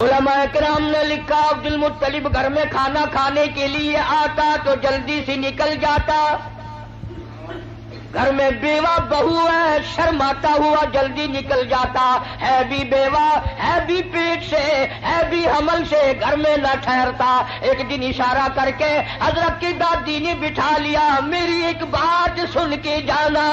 उलमा किराम ने लिखा अब्दुल मुत्तलिब घर में खाना खाने के लिए आता तो जल्दी से निकल जाता। घर में बेवा बहू है, शर्माता हुआ जल्दी निकल जाता है, भी बेवा है, भी पेट से है, भी हमल से घर में न ठहरता। एक दिन इशारा करके हजरत की दादी ने बिठा लिया, मेरी एक बात सुन के जाना।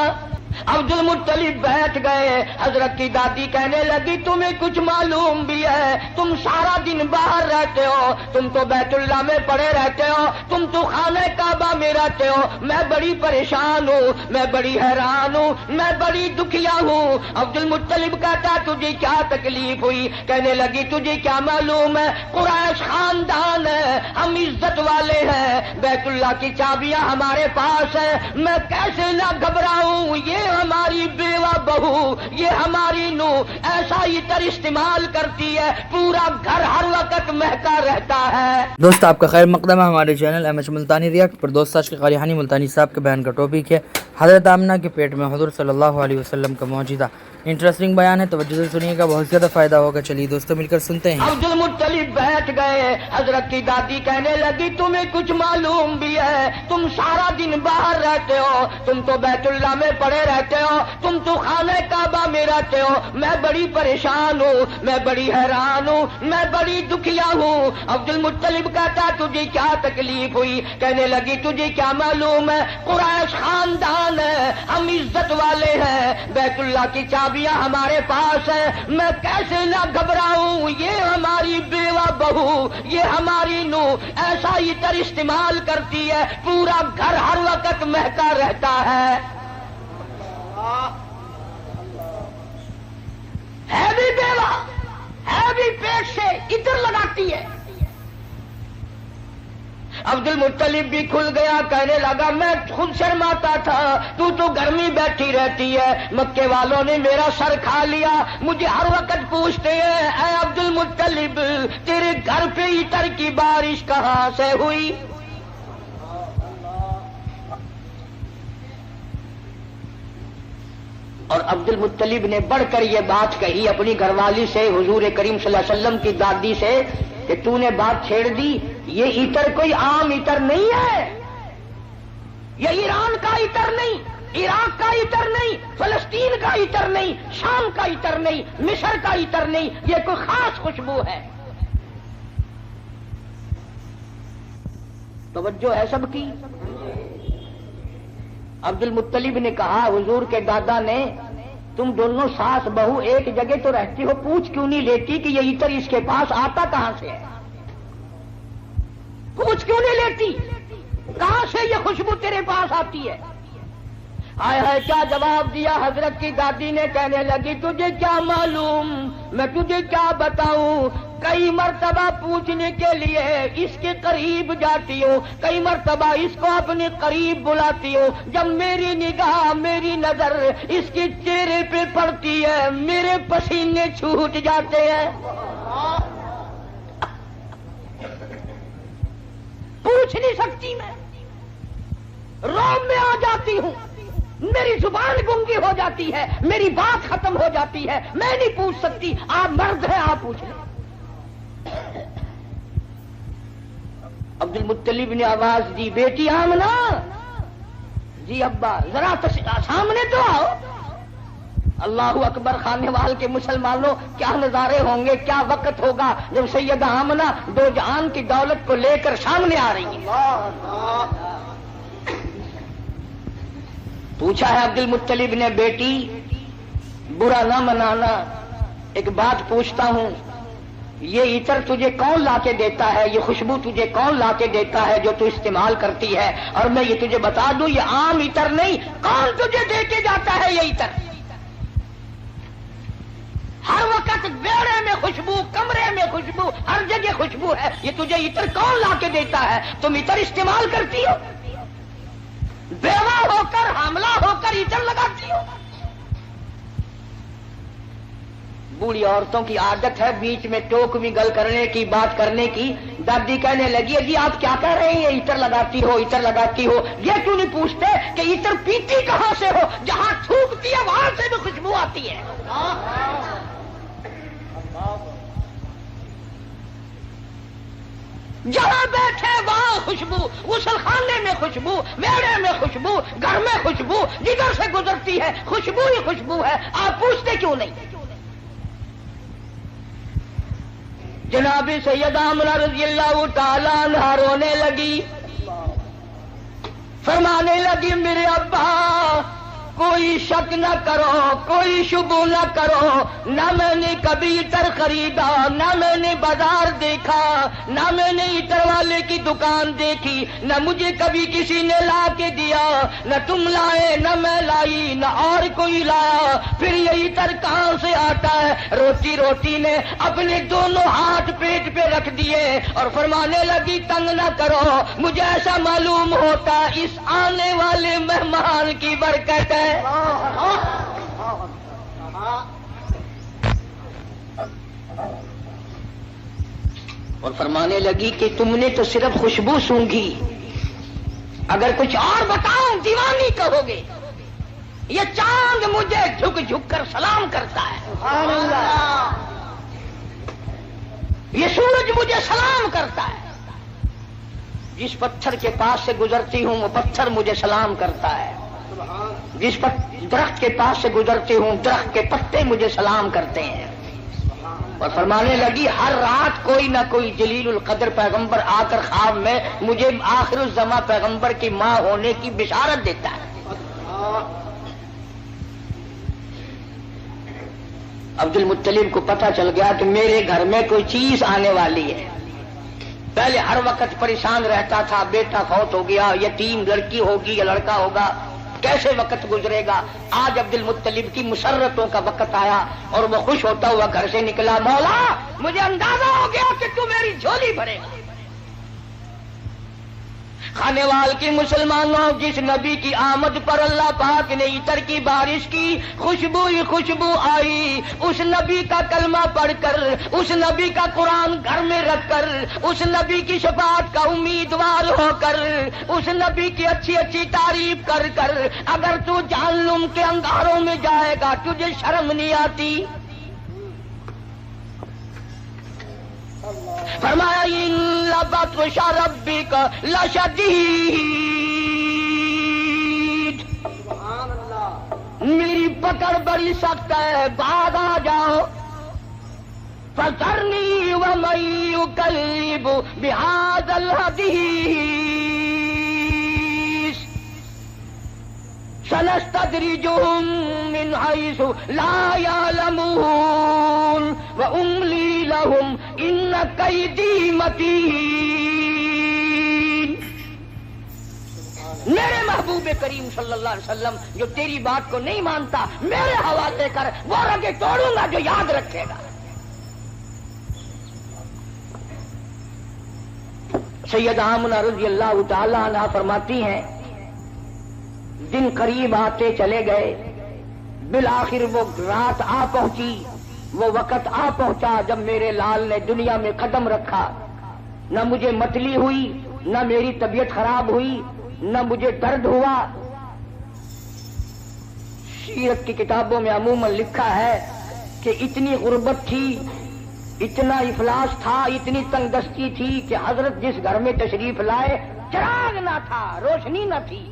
अब्दुल मुत्तलिब बैठ गए। हजरत की दादी कहने लगी, तुम्हें कुछ मालूम भी है? तुम सारा दिन बाहर रहते हो, तुम तो बैतुल्ला में पड़े रहते हो, तुम तो खाने काबा में रहते हो। मैं बड़ी परेशान हूँ, मैं बड़ी हैरान हूँ, मैं बड़ी दुखिया हूँ। अब्दुल मुत्तलिब कहता, तुझे क्या तकलीफ हुई? कहने लगी, तुझे क्या मालूम है, कुरैश खानदान है, हम इज्जत वाले हैं, बैतुल्ला की चाबियां हमारे पास है, मैं कैसे ना घबराऊं। ये हमारी बेवा बहू, ये हमारी नूह ऐसा इतर इस्तेमाल करती है, पूरा घर हर वक्त महका रहता है। दोस्त आपका खैर मकदम है हमारे चैनल एमएच मुल्तानी रिएक्ट पर। दोस्त आज के क़ारी हानी मुल्तानी साहब के बयान का टॉपिक है हज़रत आमना के पेट में हुज़ूर सल्लल्लाहु अलैहि वसल्लम का मौजूदा। इंटरेस्टिंग बयान है, तवज्जो से सुनिएगा, बहुत ज़्यादा फ़ायदा होगा। चलिए दोस्तों मिलकर सुनते हैं। अब्दुल मुत्तलिब बैठ गए। हजरत की दादी कहने लगी, तुम्हें कुछ मालूम भी है? तुम सारा दिन बाहर रहते हो, तुम तो बैतुल्ला में पड़े रहते हो, तुम तो खाने काबा में रहते हो। मैं बड़ी परेशान हूँ, मैं बड़ी हैरान हूँ, मैं बड़ी दुखिया हूँ। अब्दुल मुत्तलिब कहता, तुझे क्या तकलीफ हुई? कहने लगी, तुझे क्या मालूम है, कुरैश खानदान है, हम इज्जत वाले हैं, बैतुल्ला की चाबियां हमारे पास है, मैं कैसे ना घबराऊं। ये हमारी बेवा बहू, ये हमारी नूह ऐसा इतर इस्तेमाल करती है, पूरा घर हर वक्त महका रहता है भी बेवा है, भी पेट से इतर लगाती है। अब्दुल मुत्तलिब भी खुल गया, कहने लगा, मैं खुद शर्माता था, तू तो घर में बैठी रहती है, मक्के वालों ने मेरा सर खा लिया, मुझे हर वक्त पूछते हैं, ऐ अब्दुल मुत्तलिब, तेरे घर पे इतर की बारिश कहां से हुई? और अब्दुल मुत्तलिब ने बढ़कर यह बात कही अपनी घरवाली से, हुजूर करीम सल्लल्लाहु अलैहि वसल्लम की दादी से, कि तूने बात छेड़ दी, ये इतर कोई आम इतर नहीं है, ये ईरान का इतर नहीं, इराक का इतर नहीं, फलस्तीन का इतर नहीं, शाम का इतर नहीं, मिस्र का इतर नहीं, ये कोई खास खुशबू है। तवज्जो है सबकी। अब्दुल मुत्तलिब ने कहा, हुजूर के दादा ने, तुम दोनों सास बहू एक जगह तो रहती हो, पूछ क्यों नहीं लेती कि ये इतर इसके पास आता कहां से है? पूछ क्यों नहीं लेती, कहां से ये खुशबू तेरे पास आती है? हाय हाय, क्या जवाब दिया हजरत की दादी ने। कहने लगी, तुझे क्या मालूम, मैं तुझे क्या बताऊं। कई मर्तबा पूछने के लिए इसके करीब जाती हूँ, कई मर्तबा इसको अपने करीब बुलाती हूँ। जब मेरी निगाह, मेरी नजर इसके चेहरे पे पड़ती है, मेरे पसीने छूट जाते हैं। पूछ नहीं सकती मैं, रोम में आ जाती हूँ, मेरी जुबान गुंगी हो जाती है, मेरी बात खत्म हो जाती है, मैं नहीं पूछ सकती। आप मर्द हैं, आप पूछ लें। अब्दुल मुत्तलिब ने आवाज दी, बेटी आमना। जी अब्बा, जरा सामने तो आओ। अल्लाहु अकबर, खाने वाल के मुसलमानों, क्या नजारे होंगे, क्या वक्त होगा जब सैयदा आमना दो जहान की दौलत को लेकर सामने आ रही है। पूछा है अब्दुल मुत्तलिब ने, बेटी बुरा ना मनाना, एक बात पूछता हूं, ये इतर तुझे कौन लाके देता है, ये खुशबू तुझे कौन लाके देता है जो तू इस्तेमाल करती है? और मैं ये तुझे बता दूं, ये आम इतर नहीं, कौन तुझे देके जाता है ये इतर? हर वक्त बेड़े में खुशबू, कमरे में खुशबू, हर जगह खुशबू है, ये तुझे इतर कौन लाके देता है? तुम इतर इस्तेमाल करती हो, बेवा होकर, हमला होकर इतर लगाती हो। बूढ़ी औरतों की आदत है बीच में टोक विगल करने की, बात करने की। दादी कहने लगी, जी आप क्या कह रहे हैं, इतर लगाती हो, इतर लगाती हो। ये क्यों नहीं पूछते कि इतर पीती कहां से हो? जहां थूकती है वहां से भी खुशबू आती है। جہاں بیٹھے وہاں خوشبو، غسل خانے میں خوشبو، میڑے میں خوشبو، گھر میں خوشبو، جدھر سے گزرتی ہے خوشبو ہی خوشبو ہے. آپ پوچھتے کیوں نہیں؟ جناب سیدہ آمنہ رضی اللہ تعالیٰ عنہا رونے لگی، فرمانے لگی میرے ابا کوئی شک نہ کرو، کوئی شبہ نہ کرو، نہ میں نے کبھی عطر خریدا، نہ میں نے بازار دیکھا، نہ میں نے عطر والے کی دکان دیکھی، نہ مجھے کبھی کسی نے لا کے دیا، نہ تم لائے نہ میں لائی نہ اور کوئی لایا، پھر یہ عطر کہاں سے آتا ہے؟ روتی روتی نے اپنے دونوں ہاتھ پیٹ پہ رکھ دیے اور فرمانے لگی تنگ نہ کرو، مجھے ایسا معلوم ہوتا اس آنے والے مہمان کی برکت ہے. اور فرمانے لگی کہ تم نے تو صرف خوشبو سونگھی، اگر کچھ اور بتاؤں دیوانی کہو گے. یہ چاند مجھے جھک جھک کر سلام کرتا ہے، سبحان اللہ. یہ سورج مجھے سلام کرتا ہے، جس پتھر کے پاس سے گزرتی ہوں وہ پتھر مجھے سلام کرتا ہے، جس پر درخت کے پاس سے گزرتی ہوں درخت کے پتے مجھے سلام کرتے ہیں. اور فرمانے لگی ہر رات کوئی نہ کوئی جلیل القدر پیغمبر آ کر خواب میں مجھے آخر الزماں پیغمبر کی ماں ہونے کی بشارت دیتا ہے. عبد المطلب کو پتہ چل گیا کہ میرے گھر میں کوئی چیز آنے والی ہے. پہلے ہر وقت پریشان رہتا تھا، بیٹا فوت ہو گیا، یتیم لڑکی ہوگی یا لڑکا ہوگا، کیسے وقت گزرے گا. آج عبد المطلب کی مسرتوں کا وقت آیا اور وہ خوش ہوتا ہوا گھر سے نکلا. مولا مجھے اندازہ ہو گیا کہ تو میری جھولی بھرے گا. خانے وال کی مسلمانوں، جس نبی کی آمد پر اللہ پاک نے عطر کی بارش کی، خوشبو ہی خوشبو آئی. اس نبی کا کلمہ پڑھ کر، اس نبی کا قرآن گھر میں رکھ کر، اس نبی کی شفاعت کا امیدوار ہو کر، اس نبی کی اچھی اچھی تعریف کر کر اگر تو جہنم کے انگاروں میں جائے گا تجھے شرم نہیں آتی؟ فرمایا ان لبطش ربک لشدید، میری پکڑ بڑی سخت ہے، بعد آ جاؤ. فذرنی ومن یکذب بہذا الحدیث سنستدرجهم من حيث لا يعلمون وأملي لهم إن كيدي متين. میرے محبوب کریم صلی اللہ علیہ وسلم جو تیری بات کو نہیں مانتا میرے حوالے کر، وہ رگیں توڑوں گا جو یاد رکھے گا. سیدہ آمنہ رضی اللہ تعالی عنہا فرماتی ہیں دن قریب آتے چلے گئے، بالآخر وہ رات آ پہنچی، وہ وقت آ پہنچا جب میرے لال نے دنیا میں قدم رکھا. نہ مجھے متلی ہوئی، نہ میری طبیعت خراب ہوئی، نہ مجھے درد ہوا. سیرت کی کتابوں میں عموماً لکھا ہے کہ اتنی غربت تھی، اتنا افلاس تھا، اتنی تنگ دستی تھی کہ حضرت جس گھر میں تشریف لائے چراغ نہ تھا، روشنی نہ تھی.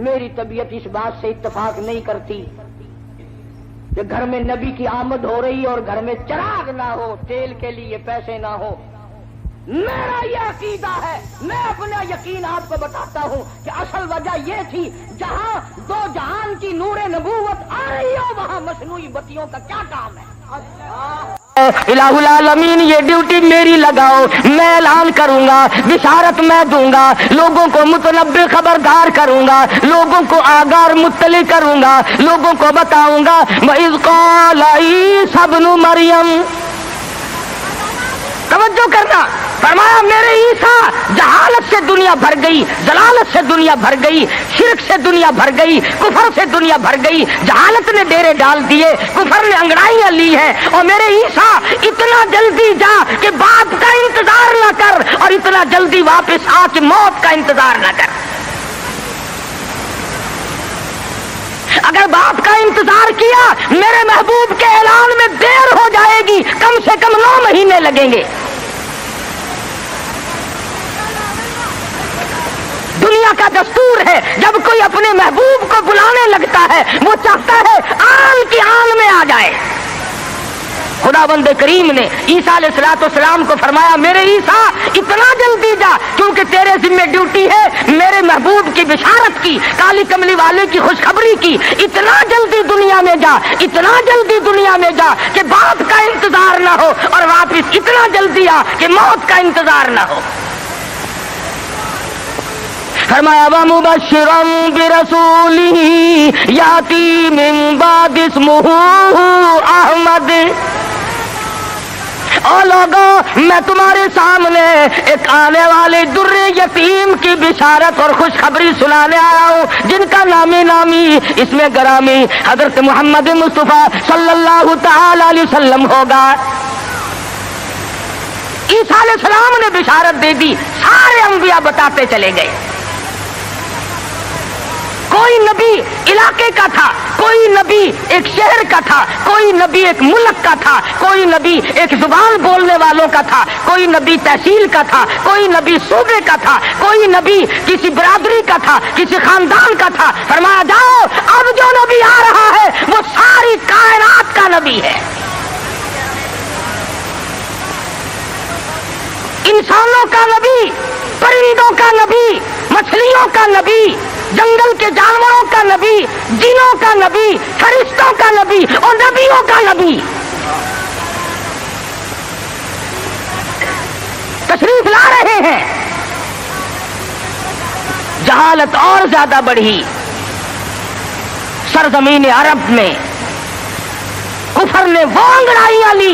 میری طبیعت اس بات سے اتفاق نہیں کرتی کہ گھر میں نبی کی آمد ہو رہی اور گھر میں چراغ نہ ہو، تیل کے لیے پیسے نہ ہو. میرا یہ عقیدہ ہے، میں اپنا یقین آپ کو بتاتا ہوں کہ اصل وجہ یہ تھی جہاں دو جہان کی نور نبوت آ رہی ہو وہاں مصنوعی بتیوں کا کیا کام ہے. الہ العالمین یہ ڈیوٹی میری لگاؤ، میں اعلان کروں گا، بشارت میں دوں گا، لوگوں کو متنبع خبردار کروں گا، لوگوں کو آگار مطلع کروں گا، لوگوں کو بتاؤں گا. وَإِذْ قَالَ عِیسیٰ ابْنُ مَرْیَم، توجہ کرنا، فرمایا میرے عیسیٰ جہالت سے دنیا بھر گئی، ضلالت سے دنیا بھر گئی، شرک سے دنیا بھر گئی، کفر سے دنیا بھر گئی. جہالت نے ڈیرے ڈال دیے، کفر نے انگڑائیاں لی ہیں. اور میرے عیسیٰ اتنا جلدی جا کہ باپ کا انتظار نہ کر، اور اتنا جلدی واپس آ کے موت کا انتظار نہ کر. اگر باپ کا انتظار کیا میرے محبوب کے اعلان میں دیر ہو جائے लगेंगे। दुनिया का दस्तूर है, जब कोई अपने महबूब को बुलाने लगता है वो चाहता है आन की आन में आ जाए। खुदाबंद करीम ने ईसा अलैहिस्सलाम को फरमाया, मेरे ईसा इतना जल्दी जा, क्योंकि तेरे जिम्मे ड्यूटी है मेरे महबूब की बिशारत की, काली कमली वाले की खुशखबरी की। इतना जल्दी दुनिया में जा, इतना जल्दी दुनिया में जा कि बाप का इंतजार ना हो, और वापिस इतना जल्दी आ कि मौत का इंतजार ना हो। फरमाया व मुबश्शिरन बिरसूलिही याती मिन बाद इस्मुहु अहमद। और लोगों, मैं तुम्हारे सामने एक आने वाले दुर्रे यतीम की बिशारत और खुशखबरी सुनाने आया हूँ, जिनका नामी नामी इसमें गरामी हजरत मोहम्मद मुस्तफा सल्लल्लाहु तआला अलैहि वसल्लम होगा। ईसा अलैहिस्सलाम ने बिशारत दे दी, सारे अंबिया बताते चले गए। कोई नबी इलाके का था, कोई नबी एक शहर का था, कोई नबी एक मुल्क का था, कोई नबी एक जुबान बोलने वालों का था, कोई नबी तहसील का था, कोई नबी सूबे का था, कोई नबी किसी बिरादरी का था, किसी खानदान का था। फरमाया जाओ, अब जो नबी आ रहा है वो सारी कायनात का नबी है। इंसानों का नबी, परिंदों का नबी, मछलियों का नबी, जंगल के जानवरों का नबी, जिनों का नबी, फरिश्तों का नबी और नबियों का नबी तशरीफ ला रहे हैं। जहालत और ज्यादा बढ़ी सरजमीन अरब में। कुफर ने वो अंगड़ाइयां ली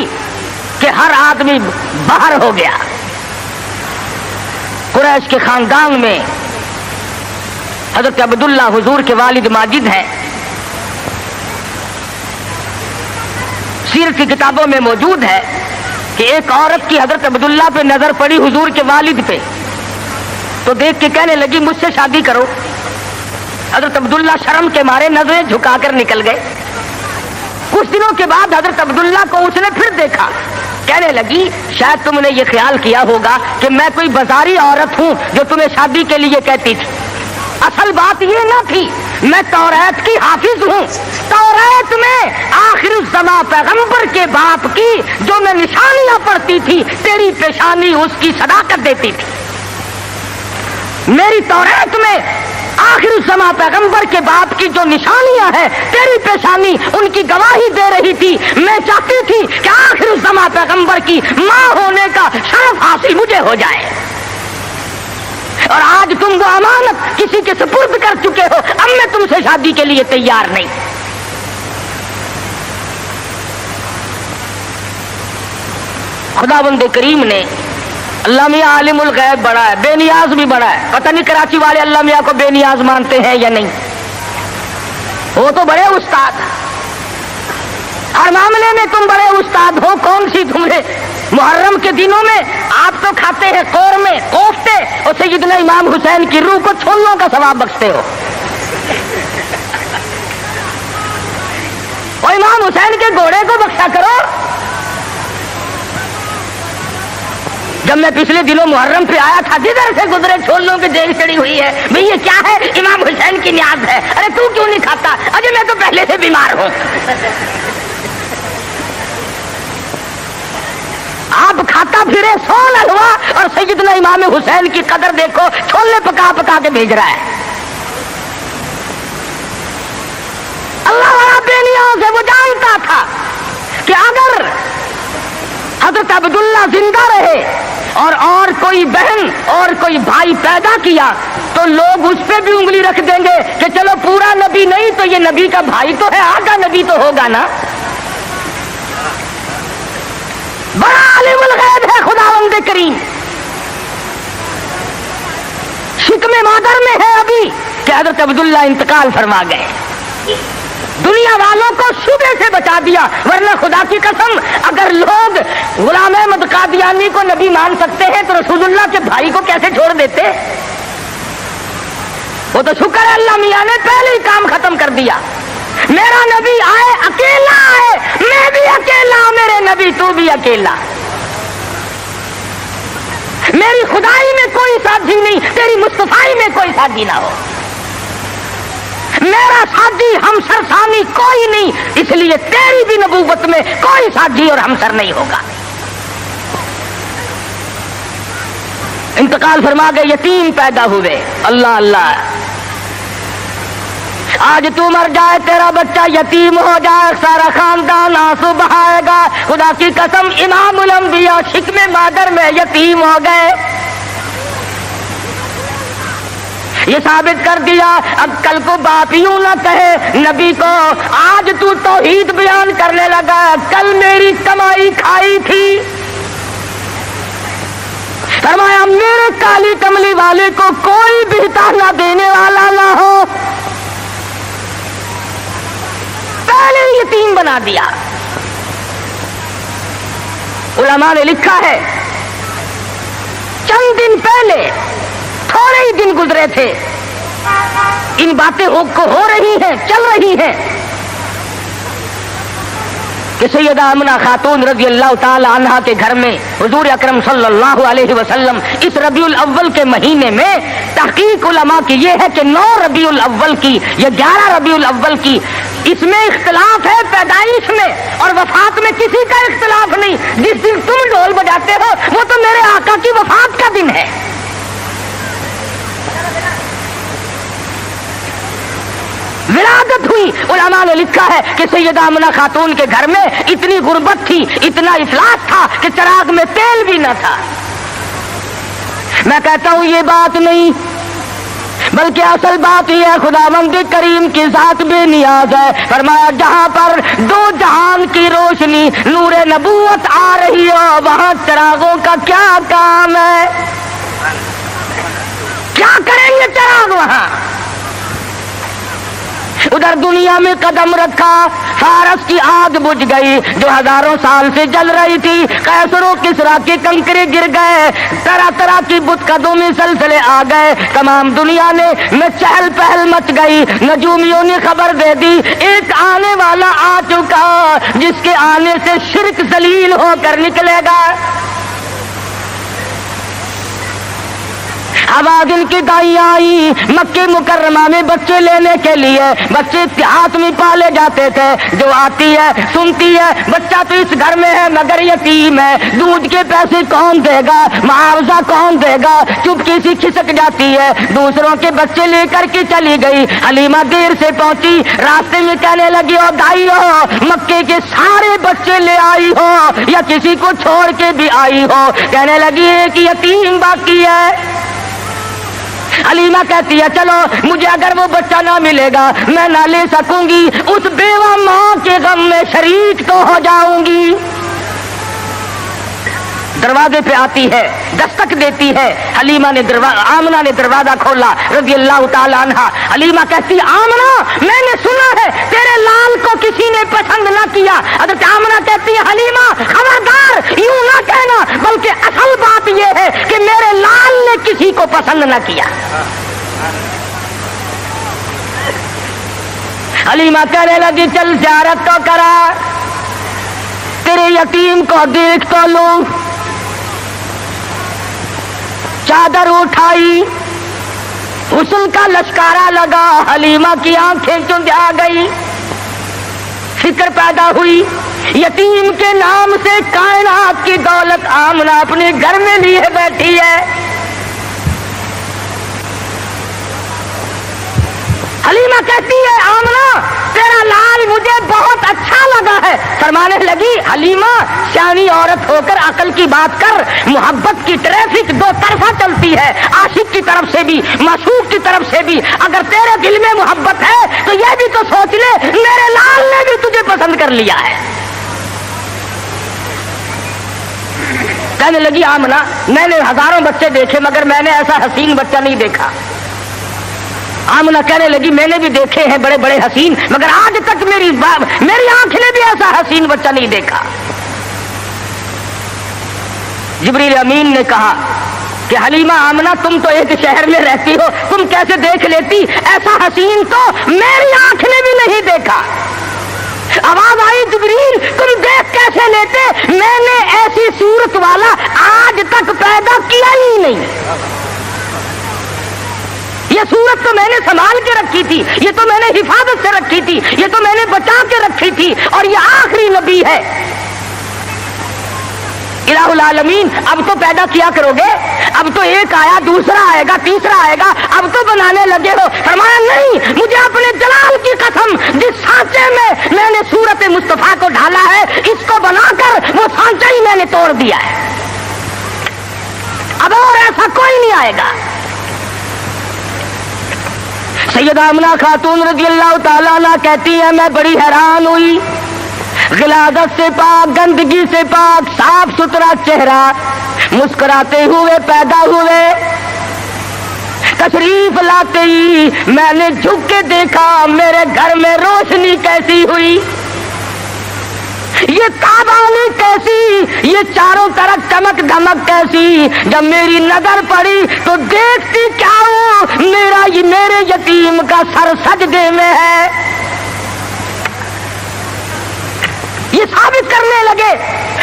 कि हर आदमी बाहर हो गया। कुरैश के खानदान में हजरत अब्दुल्ला हुजूर के वालिद माजिद हैं। सीरत की किताबों में मौजूद है कि एक औरत की हजरत अब्दुल्ला पे नजर पड़ी, हुजूर के वालिद पे, तो देख के कहने लगी मुझसे शादी करो। हजरत अब्दुल्ला शर्म के मारे नजरें झुकाकर निकल गए। कुछ दिनों के बाद हजरत अब्दुल्ला को उसने फिर देखा, कहने लगी शायद तुमने ये ख्याल किया होगा कि मैं कोई बाजारी औरत हूं जो तुम्हें शादी के लिए कहती थी। असल बात ये ना थी, मैं तौरात की हाफिज हूँ। तौरात में आखिर ज़मा पैगंबर के बाप की जो मैं निशानियां पढ़ती थी, तेरी पेशानी उसकी सदाकत देती थी। मेरी तौरात में आखिर ज़मा पैगंबर के बाप की जो निशानियां हैं, तेरी पेशानी उनकी गवाही दे रही थी। मैं चाहती थी कि आखिर ज़मा पैगंबर की मां होने का शरफ हासिल मुझे हो जाए, और आज तुम वो अमानत किसी के सुपुर्द कर चुके हो। अब मैं तुमसे शादी के लिए तैयार नहीं। खुदावंद करीम ने, अल्लाह मियां आलिमुल गैब बड़ा है, बेनियाज भी बड़ा है। पता नहीं कराची वाले अल्लाह मियां को बेनियाज मानते हैं या नहीं। वो तो बड़े उस्ताद, हर मामले में तुम बड़े उस्ताद हो। कौन सी तुमने मुहर्रम के दिनों में आप तो खाते हैं कौरमे, कोफ्ते, और सैयदना इमाम हुसैन की रूह को छोलने का सवाब बख्शते हो। और इमाम हुसैन के घोड़े को बख्शा करो। जब मैं पिछले दिनों मुहर्रम पे आया था, जिधर से गुजरे छोलों की जेल चढ़ी हुई है। भाई ये क्या है? इमाम हुसैन की न्याज है। अरे तू क्यों नहीं खाता? अजय मैं तो पहले से बीमार हूं। आप खाता फिरे सोन हलवा, और सैयदना इमाम हुसैन की कदर देखो, छोले पका पका के भेज रहा है। अल्लाह वाला बेनियाज है, वो जानता था कि अगर हजरत अब्दुल्ला जिंदा रहे और कोई बहन और कोई भाई पैदा किया तो लोग उस पे भी उंगली रख देंगे कि चलो पूरा नबी नहीं तो ये नबी का भाई तो है, आधा नबी तो होगा ना। बड़ा आलिमुल गैब है खुदावंद करीम। शिकमे मादर में है अभी कि हजरत अब्दुल्ला इंतकाल फरमा गए। दुनिया वालों को शुबे से बचा दिया, वरना खुदा की कसम अगर लोग गुलाम अहमद कादियानी को नबी मान सकते हैं तो रसूलुल्लाह के भाई को कैसे छोड़ देते? वो तो शुक्र है अल्लाह मियां ने पहले ही काम खत्म कर दिया। मेरा नबी आए अकेला आए, मैं भी अकेला, मेरे नबी तू भी अकेला। میری خدائی میں کوئی سادگی نہیں، تیری مصطفائی میں کوئی سادگی نہ ہو، میرا سادگی ہمسر ثانی کوئی نہیں، اس لیے تیری بھی نبوت میں کوئی سادگی اور ہمسر نہیں ہوگا۔ انتقال فرما گئے، یتیم پیدا ہوئے، اللہ اللہ، آج تو مر جائے تیرا بچہ یتیم ہو جائے، سارا خاندان آنسو بہائے گا۔ خدا کی قسم امام الانبیاء شکم مادر میں یتیم ہو گئے، یہ ثابت کر دیا اب کل کو باپ یوں نہ کہے نبی کو، آج تو توحید بیان کرنے لگا، کل میری کمائی کھائی تھی۔ فرمایا میرے کالی کملی والے کو کوئی بھی تانا دینے والا نہ ہو، پہلے ہی یتیم بنا دیا۔ علماء نے لکھا ہے چند دن پہلے، تھوڑے ہی دن گزرے تھے، ان باتیں ہو رہی ہیں، چل رہی ہیں کہ سیدہ آمنہ خاتون رضی اللہ تعالی عنہا کے گھر میں حضور اکرم صلی اللہ علیہ وسلم اس ربیع الاول کے مہینے میں، تحقیق علماء کی یہ ہے کہ 9 ربیع الاول کی یا 11 ربیع الاول کی، اس میں اختلاف ہے پیدائش میں اور وفات میں کسی کا اختلاف نہیں۔ جس دن تم ڈھول بجاتے ہو وہ تو میرے آقا کی وفات کا دن ہے۔ ولادت ہوئی، علماء نے لکھا ہے کہ سیدہ آمنہ خاتون کے گھر میں اتنی غربت تھی، اتنا افلاس تھا کہ چراغ میں تیل بھی نہ تھا۔ میں کہتا ہوں یہ بات نہیں، بلکہ اصل بات یہ ہے خداوند کریم کی ذات بے نیاز ہے۔ فرمایا جہاں پر 2 جہان کی روشنی نور نبوت آ رہی ہو، وہاں چراغوں کا کیا کام ہے؟ کیا کریں گے چراغ وہاں؟ ادھر دنیا میں قدم رکھا، فارس کی آگ بجھ گئی جو ہزاروں سال سے جل رہی تھی، قیصر و کسریٰ کے کنکرے گر گئے، طرح طرح کی بت قدوں میں سلسلے آ گئے، تمام دنیا میں چہل پہل مچ گئی۔ نجومیوں نے خبر دے دی ایک آنے والا آ چکا جس کے آنے سے شرک ذلیل ہو کر نکلے گا۔ آواز ان کی دائی آئی مکہ مکرمہ میں بچے لینے کے لیے، بچے اتحاد میں پالے جاتے تھے، جو آتی ہے سنتی ہے بچہ تو اس گھر میں ہے مگر یتیم ہے، دودھ کے پیسے کون دے گا، معاوضہ کون دے گا، چپکی سی کھسک جاتی ہے، دوسروں کے بچے لے کر کے چلی گئی۔ حلیمہ دیر سے پہنچی، راستے میں کہنے لگی او دائی ہو، مکے کے سارے بچے لے آئی ہو یا کسی کو چھوڑ کے بھی آئی ہو؟ کہنے لگی ایک یتیم باقی ہے۔ حلیمہ کہتی ہے چلو مجھے اگر وہ بچہ نہ ملے گا میں نہ لے سکوں گی، اس بیوہ ماں کے غم میں شریک تو ہو جاؤں گی۔ دروازے پہ آتی ہے، دستک دیتی ہے، حلیمہ نے آمنہ نے دروازہ کھولا رضی اللہ تعالی عنہ۔ حلیمہ کہتی آمنہ میں نے سنا ہے تیرے لال کو کسی نے پسند نہ کیا۔ حضرت آمنہ کہتی ہے حلیمہ خبردار یوں نہ کہنا، بلکہ اصل بات یہ ہے کہ میرے لال نے کسی کو پسند نہ کیا۔ حلیمہ کہنے لگی چل زیارت تو کرا، تیرے یتیم کو دیکھ تو لوں۔ چادر اٹھائی، حسن کا لشکارا لگا، حلیمہ کی آنکھیں چند آ گئی، فکر پیدا ہوئی یتیم کے نام سے کائنات کی دولت آمنہ اپنے گھر میں لیے بیٹھی ہے۔ حلیمہ کہتی ہے آمنہ تیرا لال مجھے بہت اچھا لگا ہے۔ فرمانے لگی حلیمہ سیانی عورت ہو کر عقل کی بات کر، محبت کی ٹریفک 2 طرفہ چلتی ہے، عاشق کی طرف سے بھی معشوق کی طرف سے بھی۔ اگر تیرے دل میں محبت ہے تو یہ بھی تو سوچ لے میرے لال نے بھی تجھے پسند کر لیا ہے۔ کہنے لگی آمنہ میں نے ہزاروں بچے دیکھے مگر میں نے ایسا حسین بچہ نہیں دیکھا۔ آمنہ کہنے لگی میں نے بھی دیکھے ہیں بڑے بڑے حسین مگر آج تک میری آنکھ نے بھی ایسا حسین بچہ نہیں دیکھا۔ جبریل امین نے کہا کہ حلیمہ آمنہ تم تو ایک شہر میں رہتی ہو، تم کیسے دیکھ لیتی؟ ایسا حسین تو میری آنکھ نے بھی نہیں دیکھا۔ آواز آئی جبریل تم دیکھ کیسے لیتے؟ میں نے ایسی صورت والا آج تک پیدا کیا ہی संभाल के रखी थी, ये तो मैंने हिफाजत से रखी थी, ये तो मैंने बचा के रखी थी, और ये आखिरी नबी है इलाहुल आलमीन। अब तो पैदा किया करोगे, अब तो एक आया, दूसरा आएगा, तीसरा आएगा, अब तो बनाने लगे हो। फरमाया नहीं, मुझे अपने जलाल की कसम, जिस सांचे में मैंने सूरत मुस्तफा को ढाला है, इसको बनाकर वो सांचा ही मैंने तोड़ दिया है, अब और ऐसा कोई नहीं आएगा। सैयदा आमना खातून रज़ी अल्लाह ताला अन्हा कहती है, मैं बड़ी हैरान हुई, गिलादत से पाक, गंदगी से पाक, साफ सुथरा चेहरा, मुस्कुराते हुए पैदा हुए। तशरीफ लाते ही मैंने झुक के देखा, मेरे घर में रोशनी कैसी हुई, ये ताबानी कैसी, ये चारों तरफ चमक धमक कैसी। जब मेरी नजर पड़ी तो देखती क्या हूं, मेरे यतीम का सर सजदे में है। ये साबित करने लगे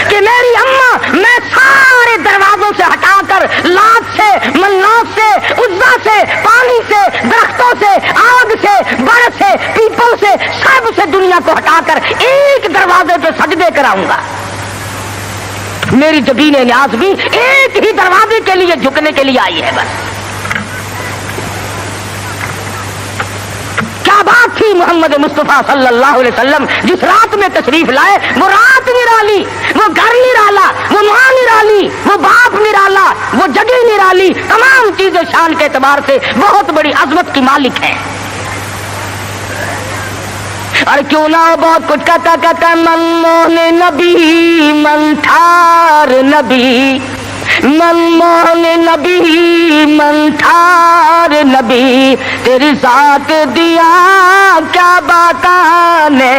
कि मेरी अम्मा, मैं सारे दरवाजों से हटाकर, लात से, मन्नात से, उज्जा से, पानी से, दरख्तों से, आग से, बर्फ से, पीपल से, सब से दुनिया को हटाकर एक दरवाजे पे सजदे कराऊंगा। मेरी जबीन न्याज भी एक ही दरवाजे के लिए झुकने के लिए आई है बस। क्या बात थी मोहम्मद मुस्तफा सल्लल्लाहु अलैहि वसल्लम, जिस रात में तशरीफ लाए, वो रात निराली, वो घर निराला, वो मां निराली, वो बाप निराला, वो जगह निराली, तमाम चीजें शान के एतबार से बहुत बड़ी अजमत की मालिक है। और क्यों ना हो, बहुत कुछ कहता मनमोहन नबी, मनठार नबी, मनमोहन नबी, मनठार नबी, तेरी साथ दिया क्या बताने,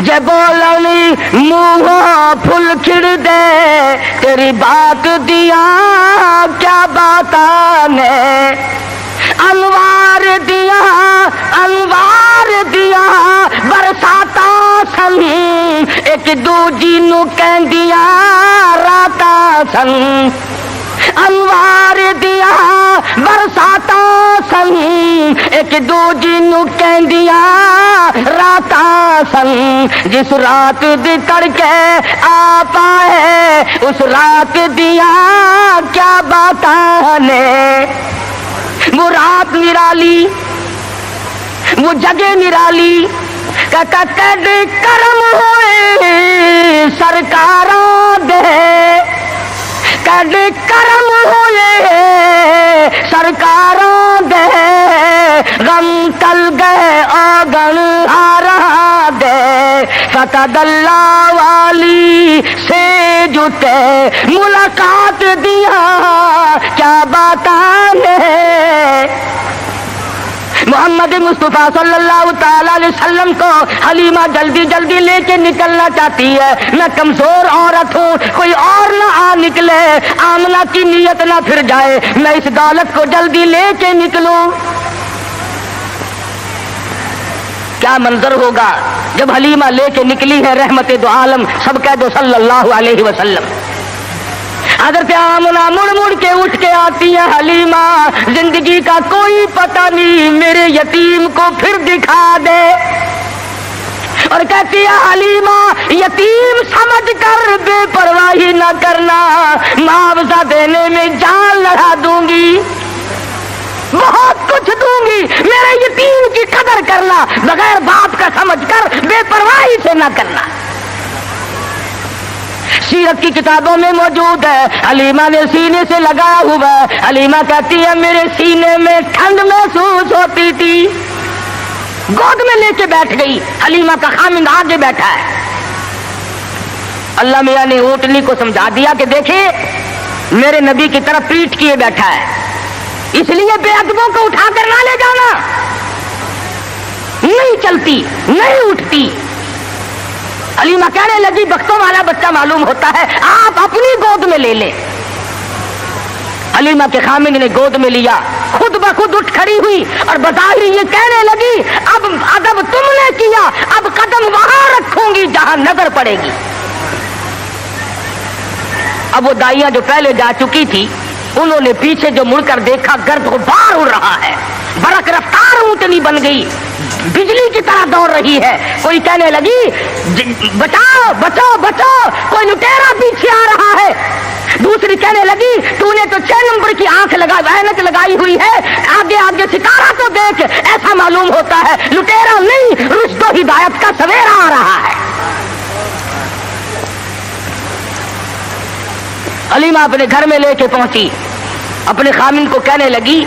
जब बोलनी मुँह फुल खिड़ दे, तेरी बात दिया क्या बताने, अनवार दिया, अनवार दिया बरसाता सन, एक दूजी नू कहंदिया राता सन, अनवार दिया बरसाता सन, एक दूजी नू कहंदिया राता सन, जिस रात दी तड़के आ पाए, उस रात दिया क्या बताने। वो रात निराली, वो जगह निराली, कहता कद करम होए सरकारां दे, कद करम होए सरकारां दे, गम तल गए आगन हारा दे, फतदल्ला वाली से जुटे मुलाकात दिया क्या बताने। मोहम्मद मुस्तफा सल्लल्लाहु ताला अलैहि वसल्लम को हलीमा जल्दी जल्दी लेके निकलना चाहती है। मैं कमजोर औरत हूँ, कोई और ना आ निकले, आमना की नीयत ना फिर जाए, मैं इस दौलत को जल्दी लेके निकलूं। क्या मंजर होगा जब हलीमा लेके निकली है रहमते दो आलम, सब कह दो सल्लल्लाहु अलैहि वसल्लम। हज़रत आमना मुड़ मुड़ के उठ के आती है, हलीमा जिंदगी का कोई पता नहीं, मेरे यतीम को फिर दिखा दे। और कहती है हलीमा, यतीम समझ कर बेपरवाही न करना, मुआवजा देने में जान लड़ा दूंगी, बहुत कुछ दूंगी, मेरे यतीम की कदर करना, बगैर बाप का समझ कर बेपरवाही से न करना। सीरत की किताबों में मौजूद है, हलीमा ने सीने से लगाया हुआ है। हलीमा कहती है मेरे सीने में ठंड महसूस होती थी, गोद में लेके बैठ गई। हलीमा का खामिंद आगे बैठा है। अल्लाह मियां ने ऊंटनी को समझा दिया कि देखे मेरे नबी की तरफ पीठ किए बैठा है, इसलिए बेअदबों को उठाकर ना ले जाना। नहीं चलती, नहीं उठती। हलीमा कहने लगी बख्तों वाला बच्चा मालूम होता है, आप अपनी गोद में ले ले। हलीमा के खामिद ने गोद में लिया, खुद ब खुद उठ खड़ी हुई और बताई ये कहने लगी अब अदब तुमने किया, अब कदम वहां रखूंगी जहां नजर पड़ेगी। अब वो दाइयां जो पहले जा चुकी थी उन्होंने पीछे जो मुड़कर देखा, गर्द गुबार उड़ रहा है, बरक रफ्तार ऊंटनी बन गई, बिजली की तरह दौड़ रही है। कोई कहने लगी बचाओ बचाओ बचाओ, कोई लुटेरा पीछे आ रहा है। दूसरी कहने लगी तूने तो 6 नंबर की आंख ऐनक लगाई हुई है, आगे आगे सितारा तो देख, ऐसा मालूम होता है लुटेरा नहीं, रुश्तो हिदायत का सवेरा आ रहा है। हलीमा अपने घर में लेके पहुंची, अपने खामिन को कहने लगी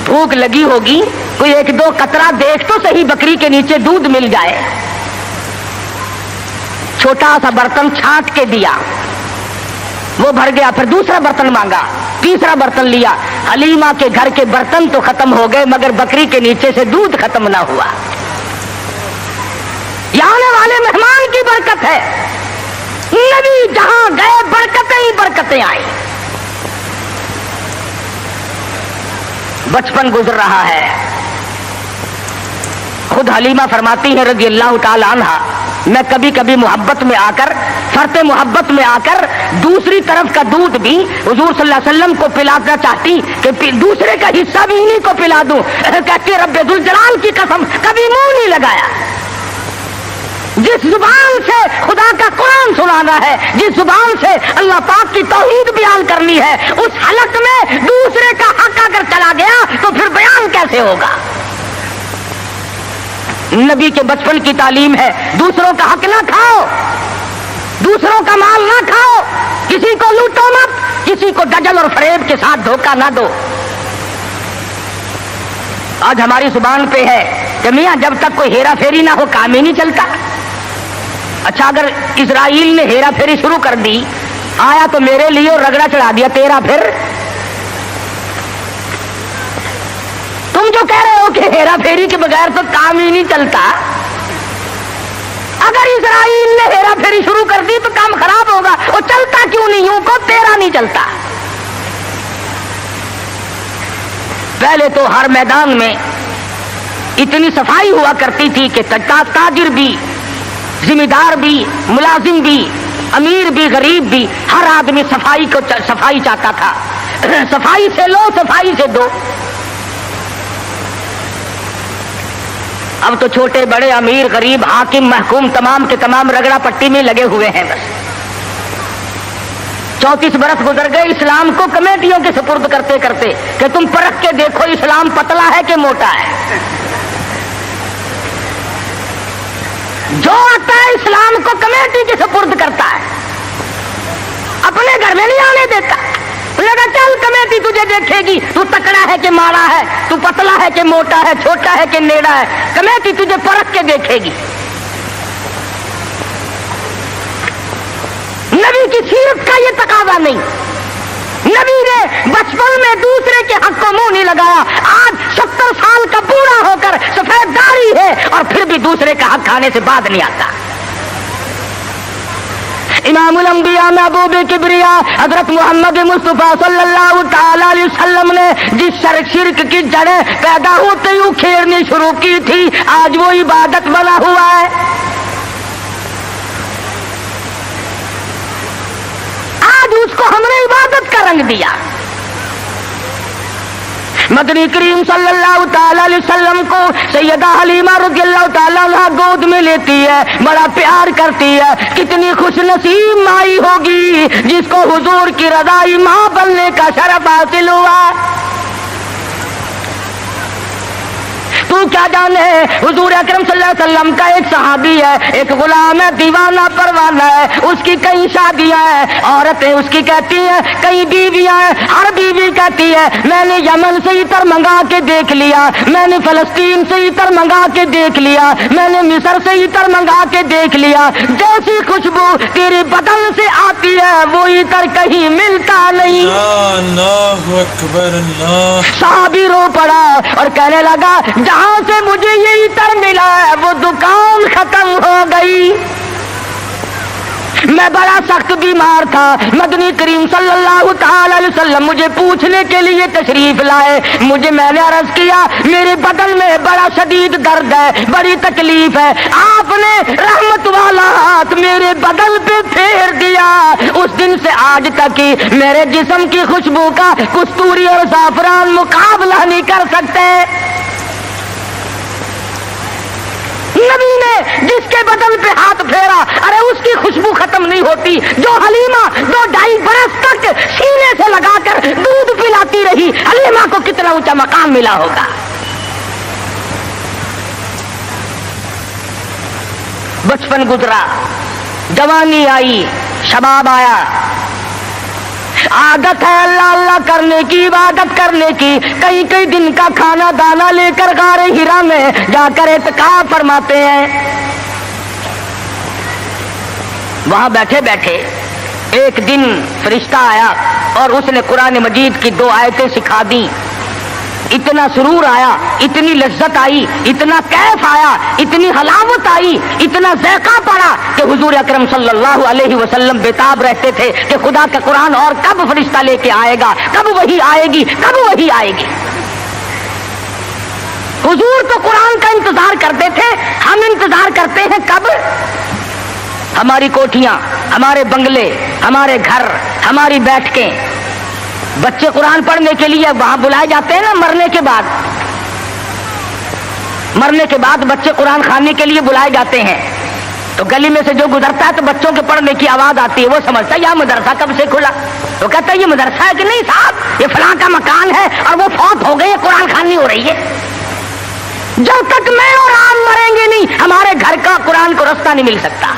भूख लगी होगी, कोई 1-2 कतरा देख तो सही, बकरी के नीचे दूध मिल जाए। छोटा सा बर्तन छांट के दिया, वो भर गया। फिर दूसरा बर्तन मांगा, तीसरा बर्तन लिया। हलीमा के घर के बर्तन तो खत्म हो गए, मगर बकरी के नीचे से दूध खत्म ना हुआ। ये आने वाले मेहमान की बरकत है। नबी जहां गए बरकतें ही बरकतें आई। बचपन गुजर रहा है। खुद हलीमा फरमाती है रज़ी अल्लाह ताला अन्हा, मैं कभी कभी मोहब्बत में आकर, फरते मोहब्बत में आकर दूसरी तरफ का दूध भी हुजूर सल्लल्लाहु अलैहि वसल्लम को पिलाना चाहती कि दूसरे का हिस्सा भी इन्हीं को पिला दूं। कहती रब्बे दुल जलाल की कसम, कभी मुंह नहीं लगाया। जिस जुबान से खुदा का कुरान सुनाना है, जिस जुबान से अल्लाह पाक की तौहीद बयान करनी है, उस हालत में दूसरे का हक अगर चला गया तो फिर बयान कैसे होगा। नबी के बचपन की तालीम है, दूसरों का हक ना खाओ, दूसरों का माल ना खाओ, किसी को लूटो मत, किसी को दजल और फरेब के साथ धोखा ना दो। आज हमारी जुबान पे है कि मियां जब तक कोई हेरा फेरी ना हो काम ही नहीं चलता। अच्छा, अगर इजराइल ने हेरा फेरी शुरू कर दी, आया तो मेरे लिए और रगड़ा चढ़ा दिया तेरा, फिर तुम जो कह रहे हो कि हेरा फेरी के बगैर तो काम ही नहीं चलता, अगर इजराइल ने हेरा फेरी शुरू कर दी तो काम खराब होगा। वो चलता क्यों नहीं, यूं को तेरा नहीं चलता। पहले तो हर मैदान में इतनी सफाई हुआ करती थी कि ताजिर भी, जिम्मेदार भी, मुलाजिम भी, अमीर भी, गरीब भी, हर आदमी सफाई चाहता था। सफाई से लो, सफाई से दो। अब तो छोटे बड़े, अमीर गरीब, हाकिम महकूम तमाम के तमाम रगड़ा पट्टी में लगे हुए हैं। बस 34 बरस गुजर गए इस्लाम को कमेटियों के सुपुर्द करते करते कि तुम परख के देखो इस्लाम पतला है कि मोटा है। जो आता है इस्लाम को कमेटी के सुपुर्द करता है, अपने घर में नहीं आने देता। लगा चल कमेटी तुझे देखेगी, तू तकड़ा है कि माड़ा है, तू पतला है कि मोटा है, छोटा है कि नेड़ा है, कमेटी तुझे परख के देखेगी। नबी की सीरत का ये तकाजा नहीं। नबी ने बचपन में दूसरे के हक को मुंह नहीं लगाया। आज 70 साल का बूढ़ा होकर सफेद दाढ़ी है और फिर भी दूसरे का हक खाने से बात नहीं आता। इमामुल अंबिया महबूब किबरिया हजरत मोहम्मद मुस्तफा सल्लल्लाहु ताला अलैहि वसल्लम ने जिस शिर्क की जड़ें पैदा होते ही उखेड़नी शुरू की थी, आज वो इबादत बना हुआ है। आज उसको हमने इबादत का रंग दिया। मदनी करीम सल्लल्लाहु ताला अलैहि वसल्लम को सैयदा हलीमा रज़ियल्लाहु ताला अन्हा गोद में लेती है, बड़ा प्यार करती है। कितनी खुश नसीब माई होगी जिसको हुजूर की रज़ाई मां बनने का शरफ हासिल हुआ। तू क्या जाने, हुजूर अकरम सल्लल्लाहु अलैहि वसल्लम का एक सहाबी है, एक गुलाम है, दीवाना परवाना है, उसकी कई शादियां हैं, औरतें उसकी कहती हैं, कई बीवियां हैं, हर बीवी कहती है मैंने यमन से इतर मंगा के देख लिया, मैंने फलस्तीन से इतर मंगा के देख लिया, मैंने मिस्र से इतर मंगा के देख लिया, जैसी खुशबू तेरे बदन से आती है वो इतर कहीं मिलता नहीं। अल्लाहु अकबर, अल्लाह। सहाबी रो पड़ा और कहने लगा जहां से मुझे ये इतर मिला है वो दुकान खत्म हो गई। मैं बड़ा सख्त बीमार था, मदनी करीम सल्लल्लाहु ताला अलैहि वसल्लम मुझे पूछने के लिए तशरीफ लाए। मैंने अर्ज किया मेरे बदन में बड़ा शदीद दर्द है, बड़ी तकलीफ है, आपने रहमत वाला हाथ मेरे میرے بدن پہ پھیر دیا، اس دن سے آج تک ہی میرے جسم کی خوشبو کا کستوری اور زعفران مقابلہ نہیں کر سکتے۔ نبی نے جس کے بدن پہ ہاتھ پھیرا، ارے اس کی خوشبو ختم نہیں ہوتی۔ جو حلیمہ 2-2.5 برس تک سینے سے لگا کر دودھ پلاتی رہی، حلیمہ کو کتنا اونچا مقام ملا ہوگا۔ بچپن گزرا، جوانی آئی، شباب آیا، عادت ہے اللہ اللہ کرنے کی، عبادت کرنے کی۔ کئی دن کا کھانا دانا لے کر غار ہرا میں جا کر اعتکاف فرماتے ہیں۔ وہاں بیٹھے بیٹھے ایک دن فرشتہ آیا اور اس نے قرآن مجید کی 2 آیتیں سکھا دی۔ اتنا سرور آیا، اتنی لذت آئی، اتنا کیف آیا، اتنی حلاوت آئی، اتنا ذائقہ پڑا کہ حضور اکرم صلی اللہ علیہ وسلم بےتاب رہتے تھے کہ خدا کا قرآن اور کب فرشتہ لے کے آئے گا، کب وہی آئے گی، کب وہی آئے گی۔ حضور تو قرآن کا انتظار کرتے تھے، ہم انتظار کرتے ہیں کب؟ ہماری کوٹھیاں، ہمارے بنگلے، ہمارے گھر، ہماری بیٹھکیں، بچے قرآن پڑھنے کے لیے وہاں بلائے جاتے ہیں نا، مرنے کے بعد بچے قرآن خانے کے لیے بلائے جاتے ہیں، تو گلی میں سے جو گزرتا ہے تو بچوں کے پڑھنے کی آواز آتی ہے، وہ سمجھتا ہے یہ مدرسہ کب سے کھلا، وہ کہتا ہے یہ مدرسہ ہے کہ نہیں صاحب، یہ فلاں کا مکان ہے اور وہ فوت ہو گئی ہے، قرآن خوانی ہو رہی ہے۔ جب تک میں اور آپ مریں گے نہیں، ہمارے گھر کا قرآن کو رستہ نہیں مل سکتا۔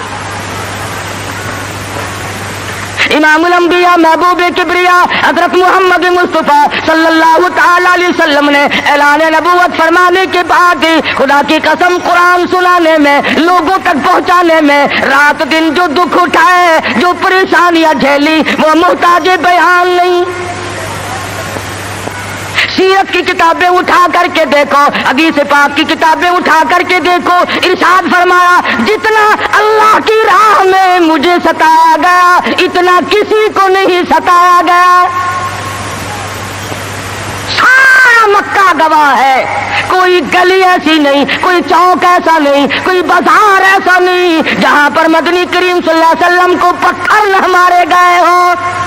امام الانبیاء محبوب کبریا حضرت محمد مصطفیٰ صلی اللہ تعالی علیہ وسلم نے اعلان نبوت فرمانے کے بعد خدا کی قسم قرآن سنانے میں، لوگوں تک پہنچانے میں رات دن جو دکھ اٹھائے، جو پریشانیاں جھیلی، وہ محتاج بیان نہیں۔ سیرت کی کتابیں اٹھا کر کے دیکھو، حدیث پاک کی کتابیں اٹھا کر کے دیکھو، ارشاد فرمایا جتنا اللہ کی راہ میں مجھے ستایا گیا اتنا کسی کو نہیں ستایا گیا۔ سارا مکہ گواہ ہے، کوئی گلی ایسی نہیں، کوئی چوک ایسا نہیں، کوئی بازار ایسا نہیں جہاں پر مدنی کریم صلی اللہ علیہ وسلم کو پتھر نہ مارے گئے ہوں۔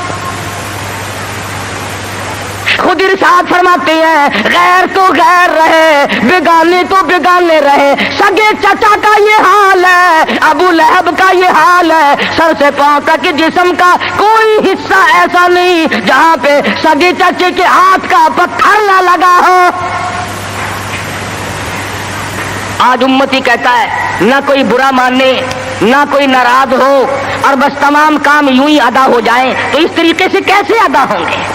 خود ارشاد فرماتے ہیں غیر تو غیر رہے، بیگانے تو بیگانے رہے، سگے چچا کا یہ حال ہے، ابو لہب کا یہ حال ہے، سر سے پاؤں تک جسم کا کوئی حصہ ایسا نہیں جہاں پہ سگے چچے کے ہاتھ کا پتھر نہ لگا ہو۔ آج امتی کہتا ہے نہ کوئی برا مانے، نہ کوئی ناراض ہو، اور بس تمام کام یوں ہی ادا ہو جائیں، تو اس طریقے سے کیسے ادا ہوں گے؟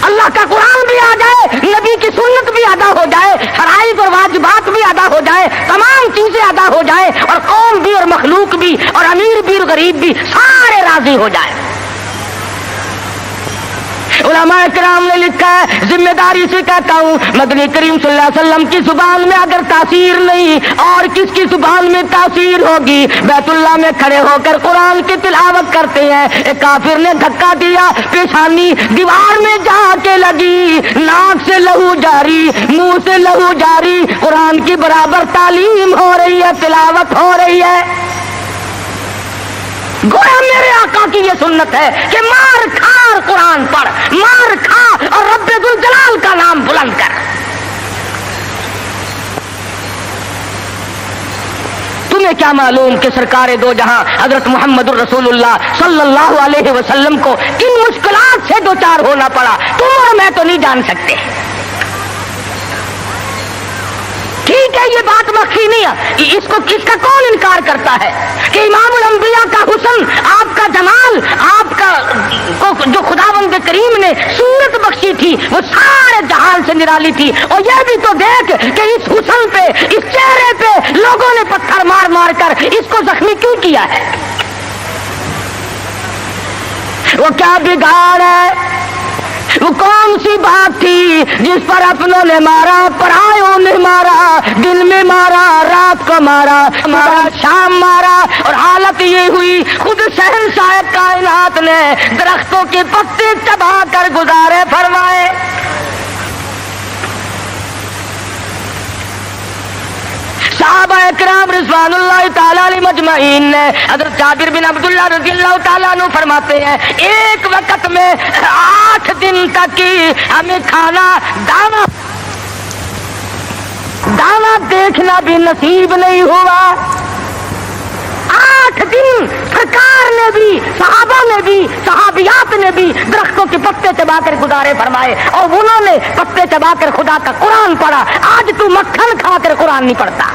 اللہ کا قرآن بھی آ جائے، نبی کی سنت بھی ادا ہو جائے، فرائض اور واجبات بھی ادا ہو جائے، تمام چیزیں ادا ہو جائے، اور قوم بھی اور مخلوق بھی اور امیر بھی اور غریب بھی سارے راضی ہو جائے۔ علماء کرام نے لکھا ہے، ذمہ داری سے کہتا ہوں، مدنی کریم صلی اللہ علیہ وسلم کی زبان میں اگر تاثیر نہیں اور کس کی زبان میں تاثیر ہوگی؟ بیت اللہ میں کھڑے ہو کر قرآن کی تلاوت کرتے ہیں، ایک کافر نے دھکا دیا، پیشانی دیوار میں جا کے لگی، ناک سے لہو جاری، منہ سے لہو جاری، قرآن کی برابر تعلیم ہو رہی ہے، تلاوت ہو رہی ہے۔ گویا میرے آقا کی یہ سنت ہے کہ مار کھا اور قرآن پڑھ، مار کھا اور رب ذوالجلال کا نام بلند کر۔ تمہیں کیا معلوم کہ سرکار دو جہاں حضرت محمد الرسول اللہ صلی اللہ علیہ وسلم کو کن مشکلات سے دوچار ہونا پڑا، تم اور میں تو نہیں جان سکتے۔ ٹھیک ہے یہ بات مخفی نہیں ہے، اس کا کون انکار کرتا ہے کہ امام الانبیاء کا حسن، آپ کا جمال، آپ کا جو خداوند کریم نے صورت بخشی تھی وہ سارے جہان سے نرالی تھی، اور یہ بھی تو دیکھ کہ اس حسن پہ، اس چہرے پہ لوگوں نے پتھر مار مار کر اس کو زخمی کیوں کیا ہے؟ وہ کیا بگاڑ ہے؟ وہ کون سی بات تھی جس پر اپنوں نے مارا، پرایوں نے مارا، دن میں مارا، رات کو مارا، شام مارا، اور حالت یہ ہوئی خود شہنشاہ کائنات نے درختوں کے پتے چبا کر گزارے فرمائے۔ صحابہ کرام رضوان اللہ تعالی علیہ مجمعین معین نے حضرت جابر بن عبداللہ رضی اللہ تعالیٰ عنہ فرماتے ہیں ایک وقت میں 8 دن تک کی ہمیں کھانا دانا دیکھنا بھی نصیب نہیں ہوا. 8 دن سرکار نے بھی صحابہ نے بھی صحابیات نے بھی درختوں کے پتے چبا کر گزارے فرمائے اور انہوں نے پتے چبا کر خدا کا قرآن پڑھا. آج تو مکھن کھا کر قرآن نہیں پڑھتا,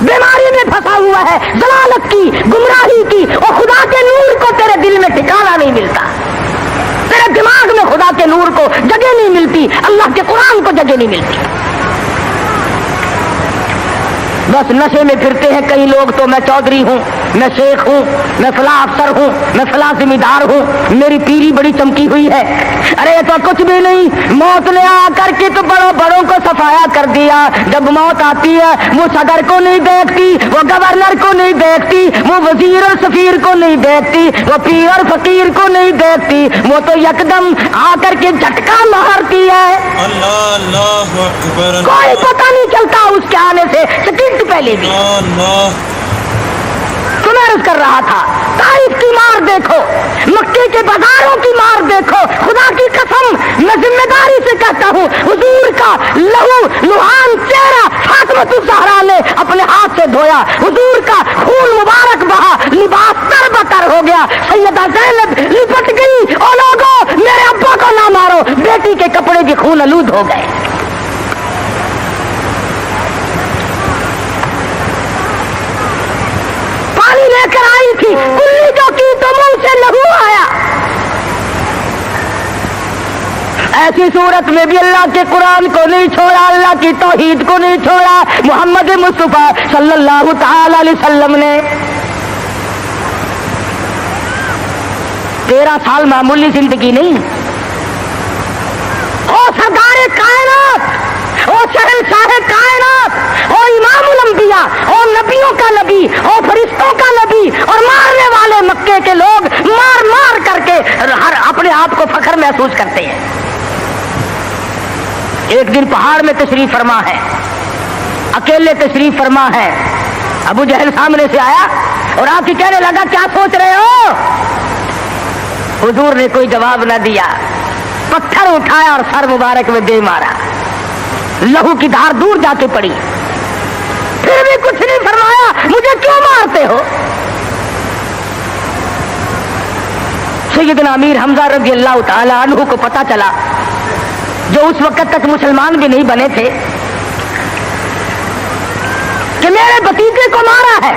بیماری میں پھنسا ہوا ہے, ضلالت کی, گمراہی کی, اور خدا کے نور کو تیرے دل میں ٹھکانا نہیں ملتا, تیرے دماغ میں خدا کے نور کو جگہ نہیں ملتی, اللہ کے قرآن کو جگہ نہیں ملتی. بس نشے میں پھرتے ہیں کئی لوگ تو میں چودھری ہوں, میں شیخ ہوں, میں فلاں افسر ہوں, میں فلاں ذمہ دار ہوں, میری پیری بڑی چمکی ہوئی ہے. ارے تو کچھ بھی نہیں, موت نے آ کر کے تو بڑوں کو صفایا کر دیا. جب موت آتی ہے وہ صدر کو نہیں دیکھتی, وہ گورنر کو نہیں دیکھتی, وہ وزیر اور سفیر کو نہیں دیکھتی, وہ پیر اور فقیر کو نہیں دیکھتی, وہ تو یکدم آ کر کے جھٹکا مارتی ہے. اللہ اللہ اکبر. کوئی پتہ نہیں چلتا اس کے آنے سے سیکنڈ پہلے بھی. عرض کر رہا تھا طائف کی مار دیکھو, مکے کے بازاروں کی مار دیکھو, خدا کی قسم میں ذمہ داری سے کہتا ہوں حضور کا لہو لہان چہرہ فاطمۃ الزہرا نے اپنے ہاتھ سے دھویا, حضور کا خون مبارک بہا, لباس تر بتر ہو گیا, سیدہ زینب لپٹ گئی, او لوگوں میرے ابا کو نہ مارو, بیٹی کے کپڑے بھی خون آلود ہو گئے. لے کر آئی تھی کلی جو کی تو منہ سے لہو آیا. ایسی صورت میں بھی اللہ کے قرآن کو نہیں چھوڑا, اللہ کی توحید کو نہیں چھوڑا. محمد مصطفیٰ صلی اللہ تعالی علیہ وسلم نے 13 سال معمولی زندگی نہیں, او سردار کائنات, او شہنشاہ کائنات, او امام الانبیاء, او نبیوں کا نبی, او فرشتوں کا نبی, اور مارنے والے مکے کے لوگ مار مار کر کے ہر اپنے آپ کو فخر محسوس کرتے ہیں. ایک دن پہاڑ میں تشریف فرما ہے, اکیلے تشریف فرما ہے. ابو جہل سامنے سے آیا اور آپ کی کہنے لگا کیا سوچ رہے ہو؟ حضور نے کوئی جواب نہ دیا, پتھر اٹھایا اور سر مبارک میں دے مارا, لہو کی دھار دور جا کے پڑی. پھر بھی کچھ نہیں فرمایا, مجھے کیوں مارتے ہو؟ سیدنا امیر حمزہ رضی اللہ تعالی عنہ کو پتا چلا, جو اس وقت تک مسلمان بھی نہیں بنے تھے, کہ میرے بھتیجے کو مارا ہے.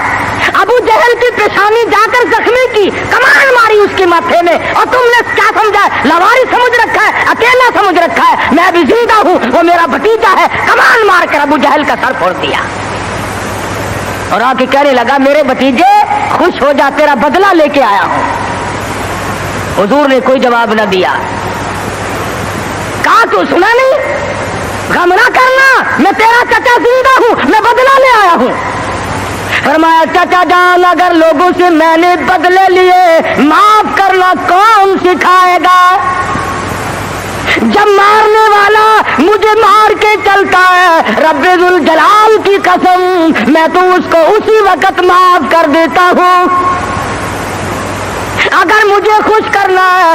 ابو جہل کی پیشانی جا کر زخمی کی, کمان ماری اس کے ماتھے میں, اور تم نے کیا سمجھا؟ لواری سمجھ رکھا ہے, اکیلا سمجھ رکھا ہے, میں ابھی زندہ ہوں, وہ میرا بھتیجا ہے. کمان مار کر ابو جہل کا سر پھوڑ دیا اور آ کے کہنے لگا میرے بھتیجے خوش ہو جا, تیرا بدلہ لے کے آیا ہوں. حضور نے کوئی جواب نہ دیا. کہا تو سنا نہیں, غم نہ کرنا, میں تیرا چچا زندہ ہوں, میں بدلہ لے آیا ہوں. فرمایا چچا جان اگر لوگوں سے میں نے بدلے لیے معاف کرنا کون سکھائے گا؟ جب مارنے والا مجھے مار کے چلتا ہے, رب ذوالجلال کی قسم میں تو اس کو اسی وقت معاف کر دیتا ہوں. اگر مجھے خوش کرنا ہے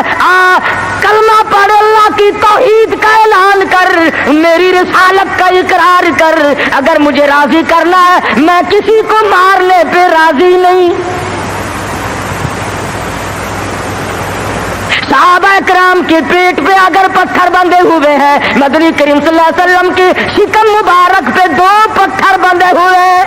کلمہ پڑھ, اللہ کی توحید کا اعلان کر, میری رسالت کا اقرار کر. اگر مجھے راضی کرنا ہے میں کسی کو مارنے پہ راضی نہیں. صحابہ کرام کے پیٹ پہ اگر پتھر بندھے ہوئے ہیں, مدنی کریم صلی اللہ علیہ وسلم کی شکم مبارک پہ 2 پتھر بندھے ہوئے ہیں,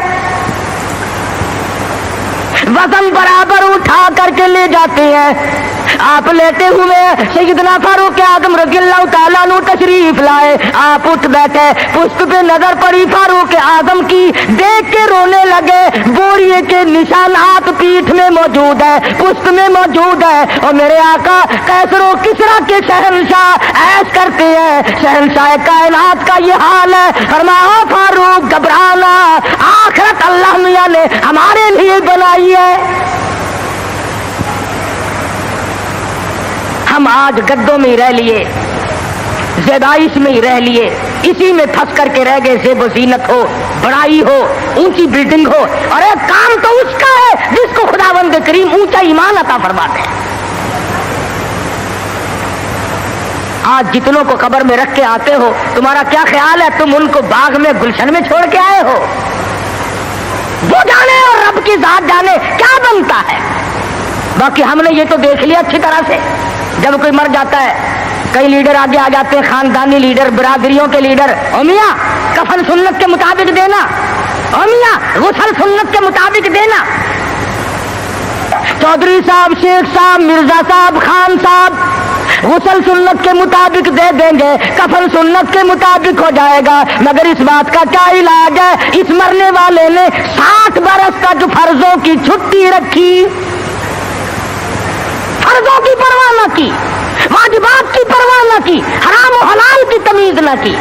وزن برابر اٹھا کر کے لے جاتے ہیں. آپ لیتے ہوئے سیدنا فاروق اعظم رضی اللہ تعالیٰ عنہ تشریف لائے, آپ اٹھ بیٹھے, پشت پہ نظر پڑی فاروق اعظم کی, دیکھ کے رونے لگے. بوریے کے نشانات پیٹھ میں موجود ہے, پشت میں موجود ہے, اور میرے آقا کیسر و کسرا کے شہنشاہ ایش کرتے ہیں, شہنشاہ کائنات کا یہ حال ہے. فرمایا فاروق گھبرانا, آخرت اللہ میاں نے ہمارے لیے بنائی ہے. ہم آج گدوں میں ہی رہ لیے, زیبائش میں ہی رہ لیے, इसी में फंस करके रह गए। ज़ेब ज़ीनत हो, बड़ाई हो, ऊंची बिल्डिंग हो, और एक काम तो उसका है जिसको खुदावंद करीम ऊंचा ईमान अता फरमाते हैं। आज जितनों को कब्र में रख के आते हो, तुम्हारा क्या ख्याल है तुम उनको बाग में गुलशन में छोड़ के आए हो? वो जाने और रब की जात जाने क्या बनता है। बाकी हमने ये तो देख लिया अच्छी तरह से, जब कोई मर जाता है कई लीडर आगे आ जाते हैं, खानदानी लीडर, बिरादरियों के लीडर, ओ मियां कफन सुन्नत के मुताबिक देना, ओ मियां गुस्ल सुन्नत के मुताबिक देना। चौधरी साहब, शेख साहब, मिर्जा साहब, खान साहब गुस्ल सुन्नत के मुताबिक दे देंगे, कफन सुन्नत के मुताबिक हो जाएगा। मगर इस बात का क्या इलाज है? इस मरने वाले ने 60 बरस तक फर्जों की छुट्टी रखी, फर्जों की परवाह न की, वाजिबात की परवाह न की, हराम और हलाल की तमीज न की,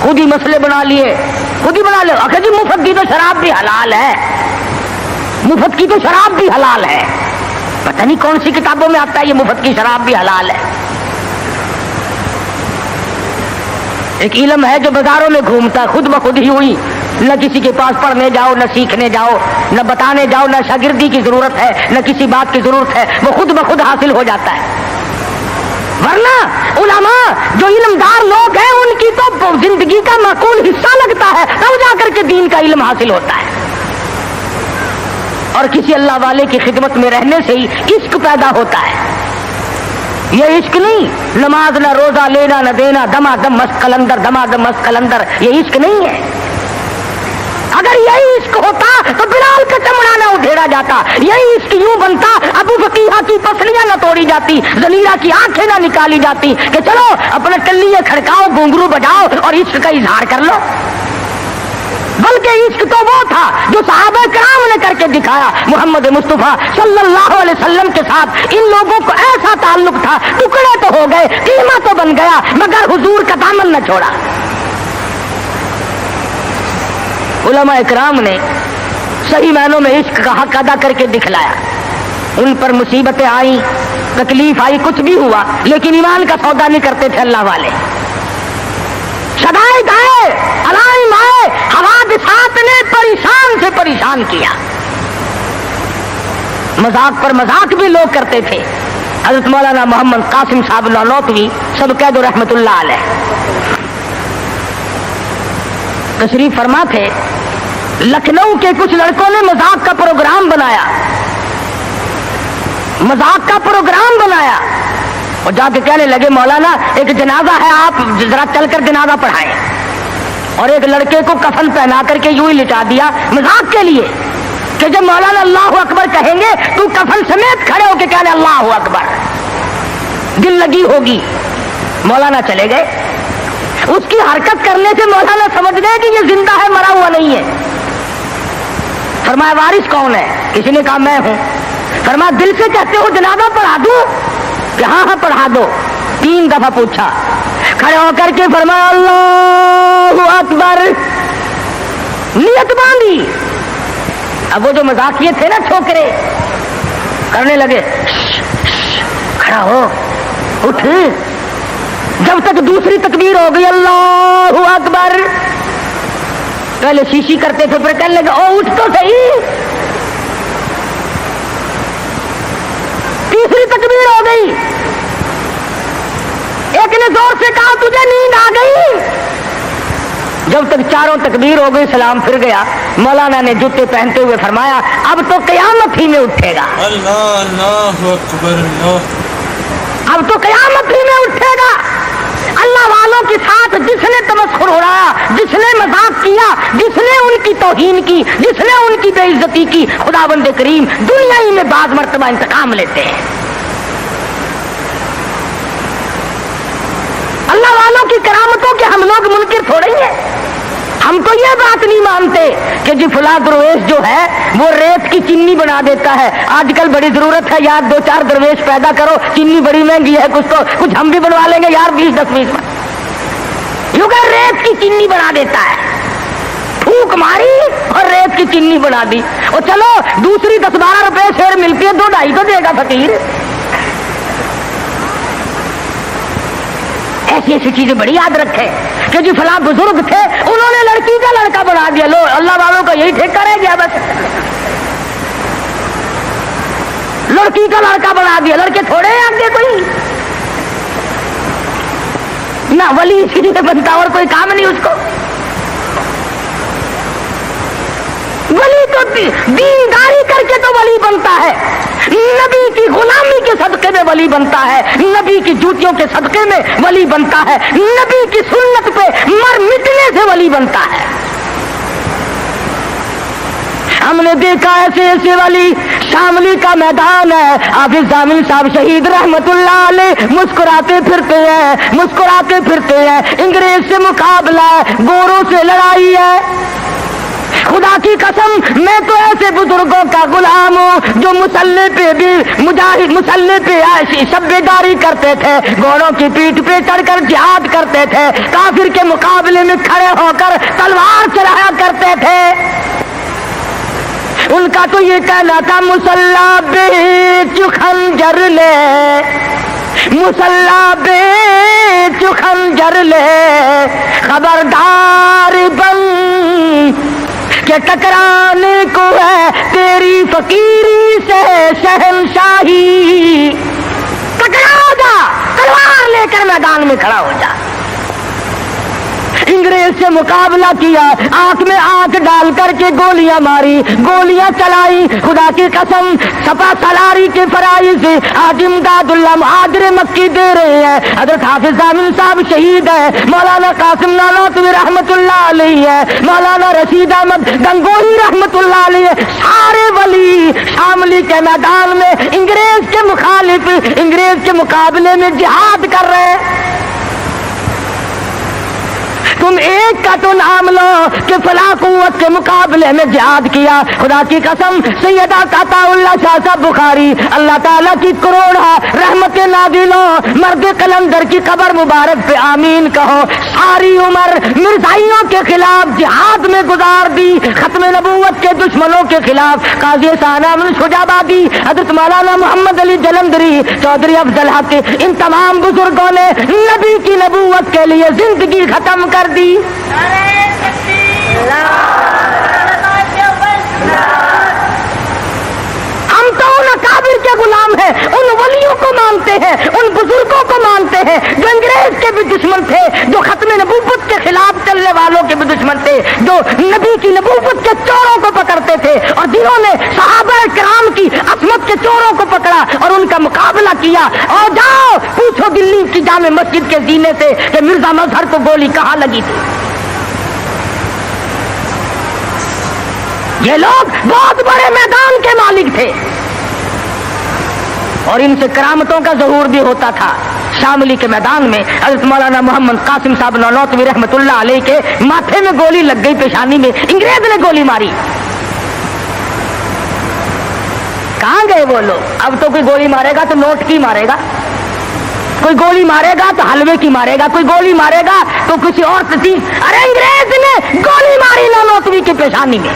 खुद ही मसले बना लिए, खुद ही बना ले। अगर जी मुफ्त की तो शराब भी हलाल है, मुफ्त की तो शराब भी हलाल है। पता नहीं कौन सी किताबों में आता है ये मुफ्त की शराब भी हलाल है। एक इल्म है जो बाजारों में घूमता, खुद ब खुद ही हुई, न किसी के पास पढ़ने जाओ, न सीखने जाओ, न बताने जाओ, न शागिर्दी की जरूरत है, न किसी बात की जरूरत है, वो खुद ब खुद हासिल हो जाता है। वरना उलमा जो इल्मदार लोग हैं उनकी तो जिंदगी का माकूल हिस्सा लगता है, तब जाकर के दीन का इल्म हासिल होता है। और किसी अल्लाह वाले की खिदमत में रहने से ही इश्क पैदा होता है। ये इश्क नहीं नमाज न रोजा लेना न देना, दमादम मस्त कलंदर, दमादम मस्त कलंदर, ये इश्क नहीं है। अगर यही इश्क होता तो बिलाल का चमड़ा न उधेड़ा जाता, यही इश्क यूं बनता अबू फकीहा की पसलियां न तोड़ी जाती, जलीला की आंखें न निकाली जाती कि चलो अपने टल्लियां खड़काओ, घुंघरू बजाओ और इश्क का इजहार कर लो। बल्कि इश्क तो वो था जो सहाबा किराम ने करके दिखाया। मोहम्मद मुस्तफा सल्लल्लाहु अलैहि वसल्लम के साथ इन लोगों को ऐसा ताल्लुक था, टुकड़े तो हो गए, कीमा तो बन गया, मगर हुजूर का दामन न छोड़ा। उलमा इकराम ने सही मायनों में इश्क का हक अदा करके दिखलाया। उन पर मुसीबतें आई, तकलीफ आई, कुछ भी हुआ, लेकिन ईमान का सौदा नहीं करते थे अल्लाह वाले। शदाइद आए, अलाइम आए, हवादिसात ने परेशान से परेशान किया। मजाक पर मजाक भी लोग करते थे। हजरत मौलाना मोहम्मद कासिम साहब नानौतवी सब कह दो रहमतुल्लाह अलैह तशरीफ फरमा थे। लखनऊ के कुछ लड़कों ने मजाक का प्रोग्राम बनाया, मजाक का प्रोग्राम बनाया और जाके कहने लगे मौलाना एक जनाजा है, आप जरा चलकर जनाजा पढ़ाएं। और एक लड़के को कफन पहना करके यूं ही लिटा दिया मजाक के लिए कि जब मौलाना अल्लाह अकबर कहेंगे तू कफन समेत खड़े होके कहने अल्लाह अकबर, दिल लगी होगी। मौलाना चले गए। उसकी हरकत करने से मौलाना समझ गए कि ये जिंदा है, मरा हुआ नहीं है। फरमाया वारिस कौन है? किसी ने कहा मैं हूं। फरमाया दिल से कहते हो जनाजा पढ़ा दूं? कि हाँ हाँ पढ़ा दो। 3 दफा पूछा, खड़े होकर के फरमाया अल्लाहु अकबर, नियत बांधी। अब वो जो मजाकिये थे ना छोकरे करने लगे, खड़ा हो, उठ। जब तक दूसरी तकबीर हो गई अल्लाहु अकबर, पहले शीशी करते थे फिर कहने लगे ओ उठ तो सही। तीसरी तकबीर हो गई, एक ने जोर से कहा तुझे नींद आ गई। जब तक 4 तकबीर हो गई सलाम फिर गया। मौलाना ने जूते पहनते हुए फरमाया अब तो क़यामत ही में उठेगा। अल्लाहु अकबर अल्लाह। अब तो क़यामत ही में उठेगा। अल्लाह वालों के साथ जिसने तमस्खुर उड़ाया, जिसने मजाक किया, जिसने उनकी तौहीन की, जिसने उनकी बेइज्जती की, खुदावंद करीम दुनिया ही में बाज मर्तबा इंतकाम लेते हैं। अल्लाह वालों की करामतों के हम लोग मुनकिर थोड़े ही हैं। हम तो ये बात नहीं मानते कि जी फला दरवेश जो है वो रेत की चीनी बना देता है। आजकल बड़ी जरूरत है यार, 2-4 दरवेश पैदा करो, चीनी बड़ी महंगी है, कुछ हम भी बनवा लेंगे यार 20-10-20 में। युगर रेत की चीनी बना देता है, फूक मारी और रेत की चीनी बना दी। और चलो दूसरी 10-12 रुपए शेर मिलती है, 2-2.5 तो देगा फकीर। ایسی ایسی چیزیں بڑی یاد رکھے کہ جو فلاں بزرگ تھے انہوں نے لڑکی کا لڑکا بنا دیا، لو اللہ والوں کا یہی ٹھیکہ رہ گیا بس، لڑکی کا لڑکا بنا دیا، لڑکے تھوڑے ہیں آگے کوئی نہ، ولی اسی لیے بنتا اور کوئی کام نہیں اس کو، ولی تو دینداری کر کے تو ولی بنتا ہے، نبی کی غلامی کے صدقے میں ولی بنتا ہے، نبی کی جوتیوں کے صدقے میں ولی بنتا ہے، نبی کی سنت پہ مر مٹنے سے ولی بنتا ہے۔ ہم نے دیکھا ایسے ایسے ولی، شاملی کا میدان ہے، حافظ ضامن صاحب شہید رحمت اللہ علیہ مسکراتے پھرتے ہیں، مسکراتے پھرتے ہیں، انگریز سے مقابلہ ہے، گوروں سے لڑائی ہے، خدا کی قسم میں تو ایسے بزرگوں کا غلام ہوں جو مسلح پہ بھی مجاہد، مسلح پہ شبیداری کرتے تھے، گھوڑوں کی پیٹھ پہ چڑھ کر جہاد کرتے تھے، کافر کے مقابلے میں کھڑے ہو کر تلوار چلایا کرتے تھے۔ ان کا تو یہ کہنا تھا مسلح بیچ خنجر لے، مسلح بیچ خنجر لے، خبردار بن کہ ٹکرانے کو ہے تیری فقیری سے شہنشاہی، ٹکرا جا، تلوار لے کر میدان میں کھڑا ہو جا۔ انگریز سے مقابلہ کیا، آنکھ میں آنکھ ڈال کر کے گولیاں ماری، گولیاں چلائی، خدا کی قسم سپا سالاری کے فرائض حاجی امداد اللہ مہاجر مکی دے رہے ہیں، حضرت حافظ ضامن صاحب شہید ہے، مولانا قاسم نانوتوی رحمت اللہ علیہ ہے، مولانا رشید احمد گنگوہی رحمت اللہ علیہ ہے، سارے ولی شاملی کے میدان میں انگریز کے مخالف، انگریز کے مقابلے میں جہاد کر رہے ہیں۔ تم ایک کا تو نام لو کہ فلاں قوت کے مقابلے میں جہاد کیا، خدا کی قسم سیدہ عطا اللہ شاہ صاحب بخاری اللہ تعالیٰ کی کروڑا رحمت نازلوں، مرد قلندر کی قبر مبارک پہ آمین کہو، ساری عمر مرزائیوں کے خلاف جہاد میں گزار دی، ختم نبوت کے دشمنوں کے خلاف، قاضی ثانام شجابادی، حضرت مولانا محمد علی جلندری، چودھری افضل حق، ان تمام بزرگوں نے نبی کی نبوت کے لیے زندگی ختم کر دی۔ ہم تو ان اکابر کے غلام ہیں، ان ولیوں کو مانتے ہیں، ان بزرگوں کو مانتے ہیں جو انگریز کے بھی دشمن تھے، جو ختم نبوت کے خلاف چلنے والوں کے بھی دشمن تھے، جو نبی کی نبوت کے چوروں کو پکڑتے تھے، اور جنہوں نے صحابہ کرام کی عصمت کے چوروں کو پکڑا اور ان کا مقابلہ کیا۔ اور جاؤ پوچھو دلی کی جامع مسجد کے زینے سے کہ مرزا مظہر کو گولی کہاں لگی تھی۔ یہ لوگ بہت بڑے میدان کے مالک تھے اور ان سے کرامتوں کا ظہور بھی ہوتا تھا۔ شاملی کے میدان میں حضرت مولانا محمد قاسم صاحب نانوتوی رحمت اللہ علیہ کے ماتھے میں گولی لگ گئی، پیشانی میں انگریز نے گولی ماری۔ کہاں گئے وہ لوگ؟ اب تو کوئی گولی مارے گا تو نوٹ کی مارے گا، کوئی گولی مارے گا تو حلوے کی مارے گا، کوئی گولی مارے گا تو کسی اور چیز۔ ارے انگریز نے گولی ماری نانوتوی کی پیشانی میں،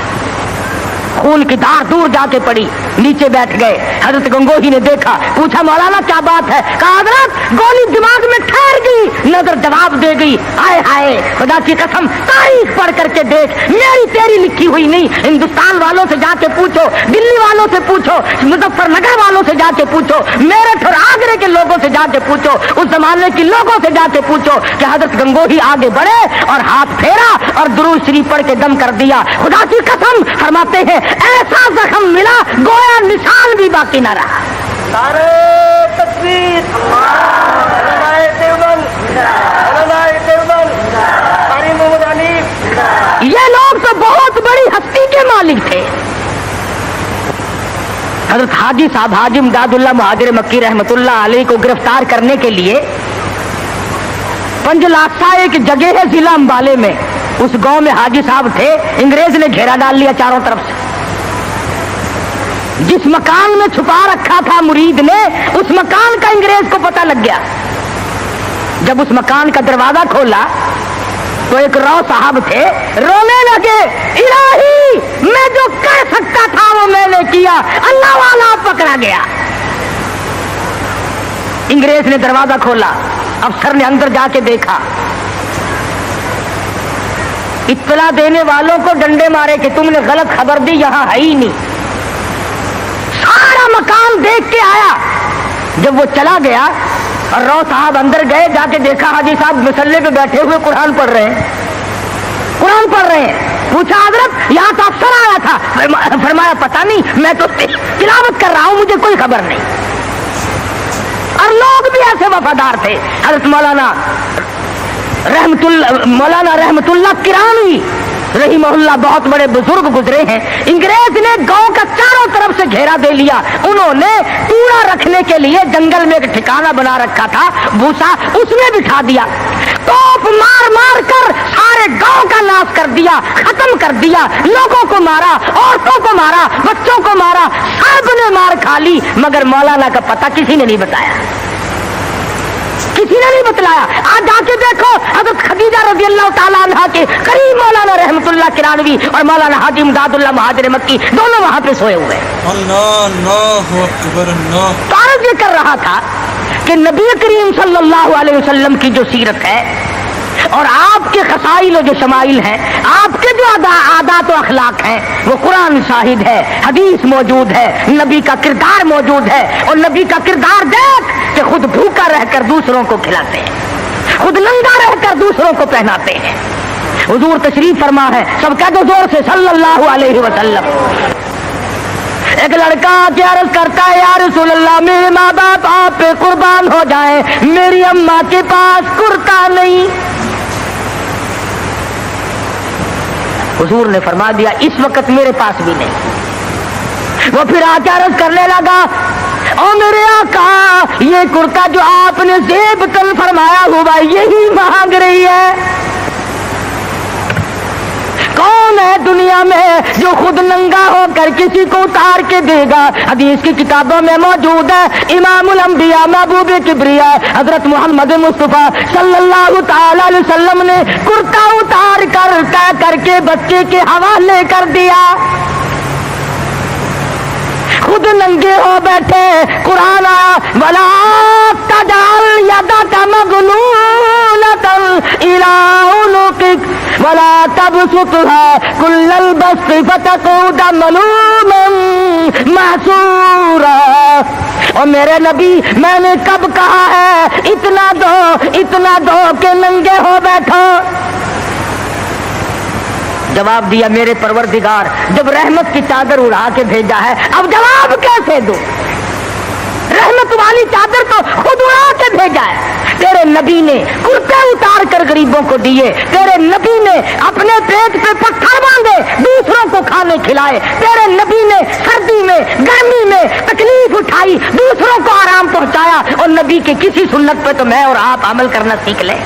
خون کی دھار دور جا کے پڑی، نیچے بیٹھ گئے۔ حضرت گنگوہی نے دیکھا، پوچھا مولانا کیا بات ہے؟ کہا حضرت گولی دماغ میں ٹھہر گئی، نظر جواب دے گئی، ہائے ہائے خدا کی قسم تاریخ پڑھ کر کے دیکھ، میری تیری لکھی ہوئی نہیں، ہندوستان والوں سے جا کے پوچھو، دلی والوں سے پوچھو، مظفر نگر والوں سے جا کے پوچھو، میرٹھ اور آگرے کے لوگوں سے جا کے پوچھو، اس زمانے کے لوگوں سے جا کے پوچھو کہ حضرت گنگوہی آگے بڑھے اور ہاتھ پھیرا اور درود شریف پڑھ کے دم کر دیا۔ خدا کی قسم فرماتے ہیں ایسا زخم ملا گویا نشان بھی باقی نہ رہا۔ نعرہ تکبیر، علماء دیوبند، علماء دیوبند، قاری محمد حنیف۔ یہ لوگ تو بہت بڑی ہستی کے مالک تھے۔ حضرت حاجی صاحب حاجی امداد اللہ مہاجر مکی رحمت اللہ علیہ کو گرفتار کرنے کے لیے پنجلاسا ایک جگہ ہے ضلع امبالے میں، اس گاؤں میں حاجی صاحب تھے، انگریز نے گھیرا ڈال لیا چاروں طرف سے۔ جس مکان میں چھپا رکھا تھا مرید نے، اس مکان کا انگریز کو پتہ لگ گیا۔ جب اس مکان کا دروازہ کھولا تو ایک رو صاحب تھے، رونے لگے، الہی میں جو کر سکتا تھا وہ میں نے کیا، اللہ والا پکڑا گیا۔ انگریز نے دروازہ کھولا، अफसर ने अंदर जाके देखा, इत्तला देने वालों को डंडे मारे कि तुमने गलत खबर दी, यहां है ही नहीं। सारा मकान देख के आया। जब वो चला गया और रौ साहब अंदर गए, जाके देखा हाजी साहब मसल्ले पे बैठे हुए कुरान पढ़ रहे हैं, कुरान पढ़ रहे हैं। पूछा हजरत यहाँ तो अफसर आया था। फरमाया पता नहीं, मैं तो तिलावत कर रहा हूं, मुझे कोई खबर नहीं। और लोग भी ऐसे वफादार थे। हजरत मौलाना रहमतुल्लाह किरानी रहीमहुल्लाह बहुत बड़े बुजुर्ग गुजरे हैं। अंग्रेज ने गांव का चारों तरफ से घेरा दे लिया। उन्होंने कूड़ा रखने के लिए जंगल में एक ठिकाना बना रखा था, भूसा, उसमें बिठा दिया। तोप मार मार कर सारे गांव का नाश कर दिया, खत्म कर दिया। लोगों को मारा, औरतों को मारा, बच्चों को मारा, सबने मार खा ली। मगर मौलाना का पता किसी ने नहीं बताया, किसी ने नहीं बतलाया। आज जाके देखो, हज़रत खदीजा रज़ियल्लाहु ताला अन्हा के करीब मौलाना रहमतुल्लाह किरानवी और मौलाना हाजी इमदादुल्लाह मुहाजिर मक्की दोनों वहां पे सोए हुए हैं। अल्लाहु अकबर, अल्लाह। तो अर्ज़ ये कर रहा था कि नबी करीम सल्लल्लाहु अलैहि वसल्लम की जो सीरत है और आपके खसाइल और जो शमाइल हैं, आपके जो आदात और अखलाक हैं, वो कुरान शाहिद है, हदीस मौजूद है, नबी का किरदार मौजूद है। और नबी का किरदार देख कि खुद भूखा रहकर दूसरों को खिलाते हैं, खुद नंगा रहकर दूसरों को पहनाते हैं। हुजूर तशरीफ फरमा है, सब कह दो जोर से सल्लल्लाहु अलैहि वसल्लम। एक लड़का आके अर्ज करता है, या रसूल अल्लाह, मेरे माँ बाप आप पे कुर्बान हो जाए, मेरी अम्मा के पास कुर्ता नहीं। हुजूर ने फरमा दिया, इस वक्त मेरे पास भी नहीं। वो फिर आके अर्ज करने लगा, ओ मेरे आका, ये कुर्ता जो आपने जेब तल फरमाया हुआ यही मांग रही है। कौन है दुनिया में जो खुद नंगा होकर किसी को उतार के देगा? हदीस की किताबों में मौजूद है, इमामुल अंबिया महबूब किबरिया हजरत मोहम्मद मुस्तफा सल्लल्लाहु ताला अलैहि वसल्लम ने कुर्ता उतार कर तय करके बच्चे के हवाले कर दिया। खुद नंगे हो बैठे, कुरान वला तजाल यदका मगलूलतन इला उनुकिक वला तबसुतहा कुल्लल बस्ति फतकूद मलूमन महसूरा। और मेरे नबी, मैंने कब कहा है इतना दो के नंगे हो बैठो? जवाब दिया, मेरे परवरदिगार जब रहमत की चादर उड़ा के भेजा है, अब जवाब कैसे दूं? रहमत वाली चादर तो खुद उड़ा के भेजा है। तेरे नबी ने कुर्ते उतार कर गरीबों को दिए, तेरे नबी ने अपने पेट पे पत्थर बांधे, दूसरों को खाने खिलाए, तेरे नबी ने सर्दी में गर्मी में तकलीफ उठाई, दूसरों को आराम पहुंचाया। और नबी के किसी सुन्नत पे तो मैं और आप अमल करना सीख लें।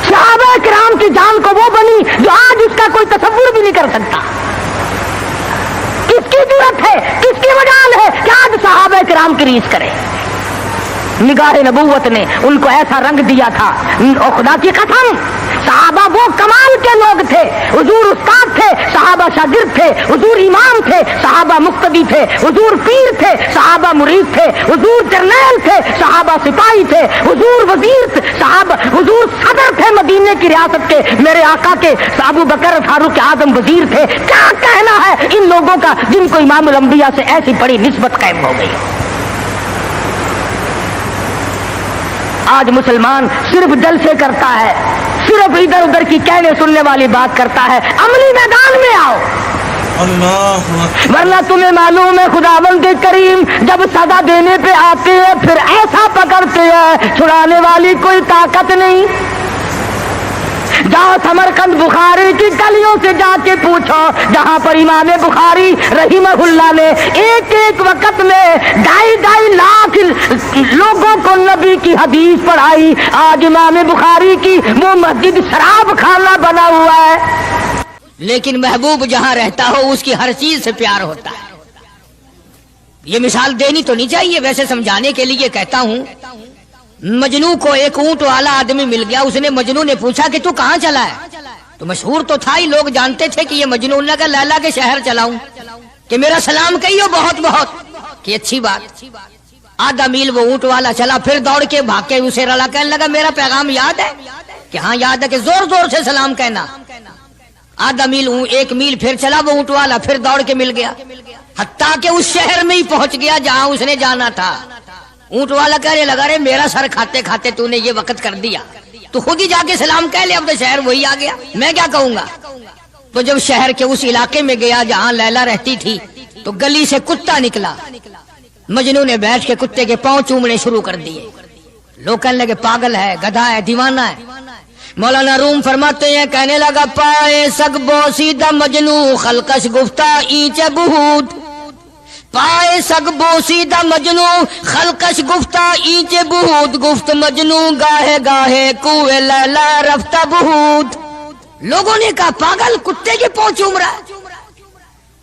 सहाबा किराम की जान को वो बनी जो आज उसका कोई तसव्वुर भी नहीं कर सकता। किसकी जरूरत है, किसकी मजाल है कि आज सहाबा किराम की रीस करे? निगाह नबूवत ने उनको ऐसा रंग दिया था, और खुदा की कसम सहाबा वो कमाल के लोग थे। हुजूर उस्ताद थे, सहाबा शागिर्द थे। हुजूर इमाम थे, सहाबा मुक्तदी थे। हुजूर पीर थे, सहाबा मुरीद थे। हुजूर जर्नैल थे, सहाबा सिपाही थे। हुजूर वजीर थे, सहाबा हुजूर सदर थे मदीने की रियासत के, मेरे आका के अबू बकर फारूक आजम वजीर थे। क्या कहना है इन लोगों का जिनको इमामुल अंबिया से ऐसी बड़ी निस्बत कायम हो गई। आज मुसलमान सिर्फ जलसे करता है, सिर्फ इधर उधर की कहने सुनने वाली बात करता है। अमली मैदान में आओ, वरना तुम्हें मालूम है खुदावंद करीम जब सजा देने पे आते हैं फिर ऐसा पकड़ते हैं, छुड़ाने वाली कोई ताकत नहीं। जाओ समरकंद बुखारी की गलियों से जाके पूछो, जहां पर इमाम बुखारी रहीमहुल्लाह ने एक एक वक्त में 2.5 लाख लोगों को नबी की हदीस पढ़ाई। आज इमाम बुखारी की वो मस्जिद शराब खाना बना हुआ है। लेकिन महबूब जहां रहता हो उसकी हर चीज से प्यार होता है। ये मिसाल देनी तो नहीं चाहिए, वैसे समझाने के लिए कहता हूं। मजनू को एक ऊंट वाला आदमी मिल गया, उसने मजनू ने पूछा कि तू कहां चला है? तो मशहूर तो था ही, लोग जानते थे कि ये मजनू ने कहा लैला के शहर चलाऊं, कि मेरा सलाम कहियो बहुत बहुत, कि अच्छी बात। आधा मील वो ऊंट वाला चला, फिर दौड़ के भाग के उसे रला, कहने लगा मेरा पैगाम याद है? कि हाँ याद है। कि जोर जोर से सलाम कहना। आधा मील 1 मील फिर चला वो ऊंट वाला, फिर दौड़ के मिल गया, हत्ता के उस शहर में ही पहुंच गया जहां उसने जाना था। ऊंट वाला कहने लगा रे मेरा सर खाते खाते तूने ये वक्त कर दिया, तू खुद ही जाके सलाम कह ले, अब तो शहर वही आ गया, मैं क्या कहूंगा। तो जब शहर के उस इलाके में गया जहां लैला रहती थी, तो गली से कुत्ता निकला। मजनू ने बैठ के कुत्ते के पांव चूमने शुरू कर दिए। लोग कहने लगे पागल है, गधा है, दीवाना है। मौलाना रूम फरमाते हैं, कहने लगा पाए सगबो सीधा मजनू खलकश गुफ्ता ईंचे बहुत, पाए सगबो सीधा मजनू खलकश गुफ्ता ईंचे बहुत, गुफ्त मजनू गाहे गाहे कुए लैला रफ्ता बहुत। लोगों ने कहा पागल, कुत्ते के पांव चूम रहा है,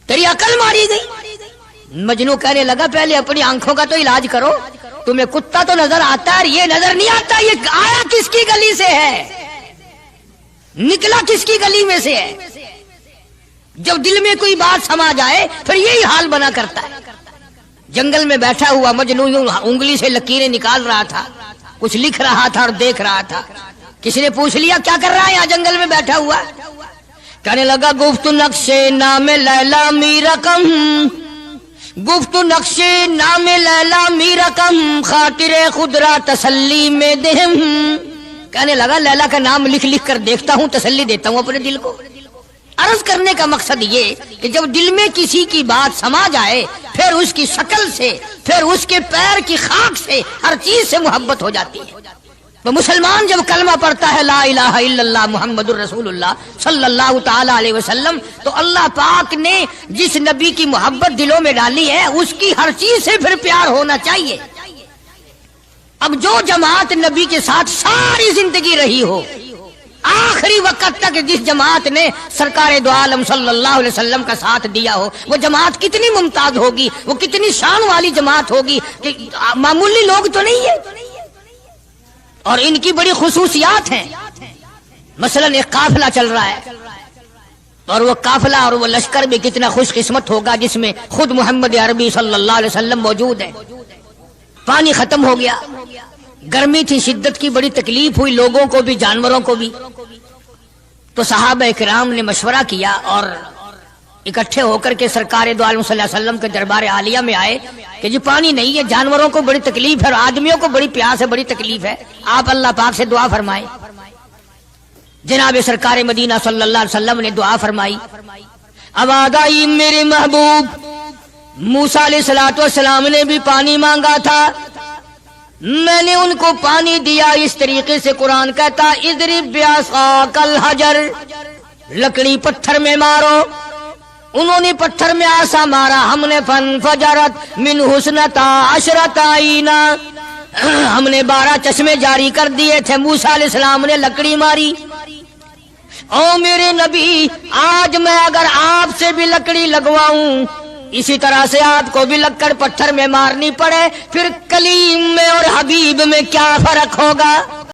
तेरी अकल मारी गई। मजनू कहने लगा पहले अपनी आंखों का तो इलाज करो, तुम्हें कुत्ता तो नजर आता है, ये नजर नहीं आता, ये आया किसकी गली से है, निकला किसकी गली में से है। जब दिल में कोई बात समा जाए फिर यही हाल बना करता है। जंगल में बैठा हुआ मजनू उंगली से लकीरें निकाल रहा था, कुछ लिख रहा था और देख रहा था। किसी ने पूछ लिया क्या कर रहा है यहाँ जंगल में बैठा हुआ? कहने लगा गुफ्तु नक्शे नामे लैला मीरा कम, गुफ्तु नक्शे नामे लैला मीरा कम, खातिरे खुदरा तसल्ली में देहम। कहने लगा लैला का नाम लिख लिख कर देखता हूँ, तसल्ली देता हूँ अपने दिल को। अर्ज करने का मकसद ये कि जब दिल में किसी की बात समा जाए फिर उसकी शक्ल से, फिर उसके पैर की खाक से, हर चीज से मोहब्बत हो जाती है। तो मुसलमान जब कलमा पढ़ता है ला इलाहा इल्लल्लाह मुहम्मदुर रसूलुल्लाह सल्लल्लाहु ताला अलैहि वसल्लम, तो अल्लाह पाक ने जिस नबी की मोहब्बत दिलों में डाली है उसकी हर चीज से फिर प्यार होना चाहिए। अब जो जमात नबी के साथ सारी जिंदगी रही हो, आखिरी वक्त तक जिस जमात ने सरकार दो आलम सल्लल्लाहु अलैहि वसल्लम का साथ दिया हो, वो जमात कितनी मुमताज होगी, वो कितनी शान वाली जमात होगी कि मामूली लोग तो नहीं है। और इनकी बड़ी खुसूसियात हैं। मसलन एक काफिला चल रहा है और वो काफिला और वो लश्कर भी कितना खुशकिस्मत होगा जिसमें खुद मोहम्मद अरबी सल्लल्लाहु अलैहि वसल्लम मौजूद है। पानी खत्म हो गया, गर्मी थी, शिद्दत की बड़ी तकलीफ हुई लोगों को भी जानवरों को भी। तो सहाबा इकराम ने मशवरा किया और इकट्ठे होकर के सरकार दो आलम सल्लल्लाहु अलैहि वसल्लम के दरबार आलिया में आए कि जी पानी नहीं है, जानवरों को बड़ी तकलीफ है, आदमियों को बड़ी प्यास है, बड़ी तकलीफ है, आप अल्लाह पाक से दुआ फरमाएं। जनाब सरकार मदीना सल्लल्लाहु अलैहि वसल्लम ने दुआ फरमाई। आवाज़ आई मेरे महबूब मूसा अलैहिस्सलातु वस्सलाम ने भी पानी मांगा था, मैंने उनको पानी दिया। इस तरीके से कुरान कहता इदरिब बिअसाकल हजर, लकड़ी पत्थर में मारो। उन्होंने पत्थर में आसा मारा, हमने फनफजरत मिन हुस्नता अशरता आईना, हमने 12 चश्मे जारी कर दिए थे। मूसा अलैहिस्सलाम ने लकड़ी मारी। ओ मेरे नबी, आज मैं अगर आपसे भी लकड़ी लगवाऊं, इसी तरह से आपको भी लक्कड़ पत्थर में मारनी पड़े, फिर कलीम में और हबीब में क्या फर्क होगा?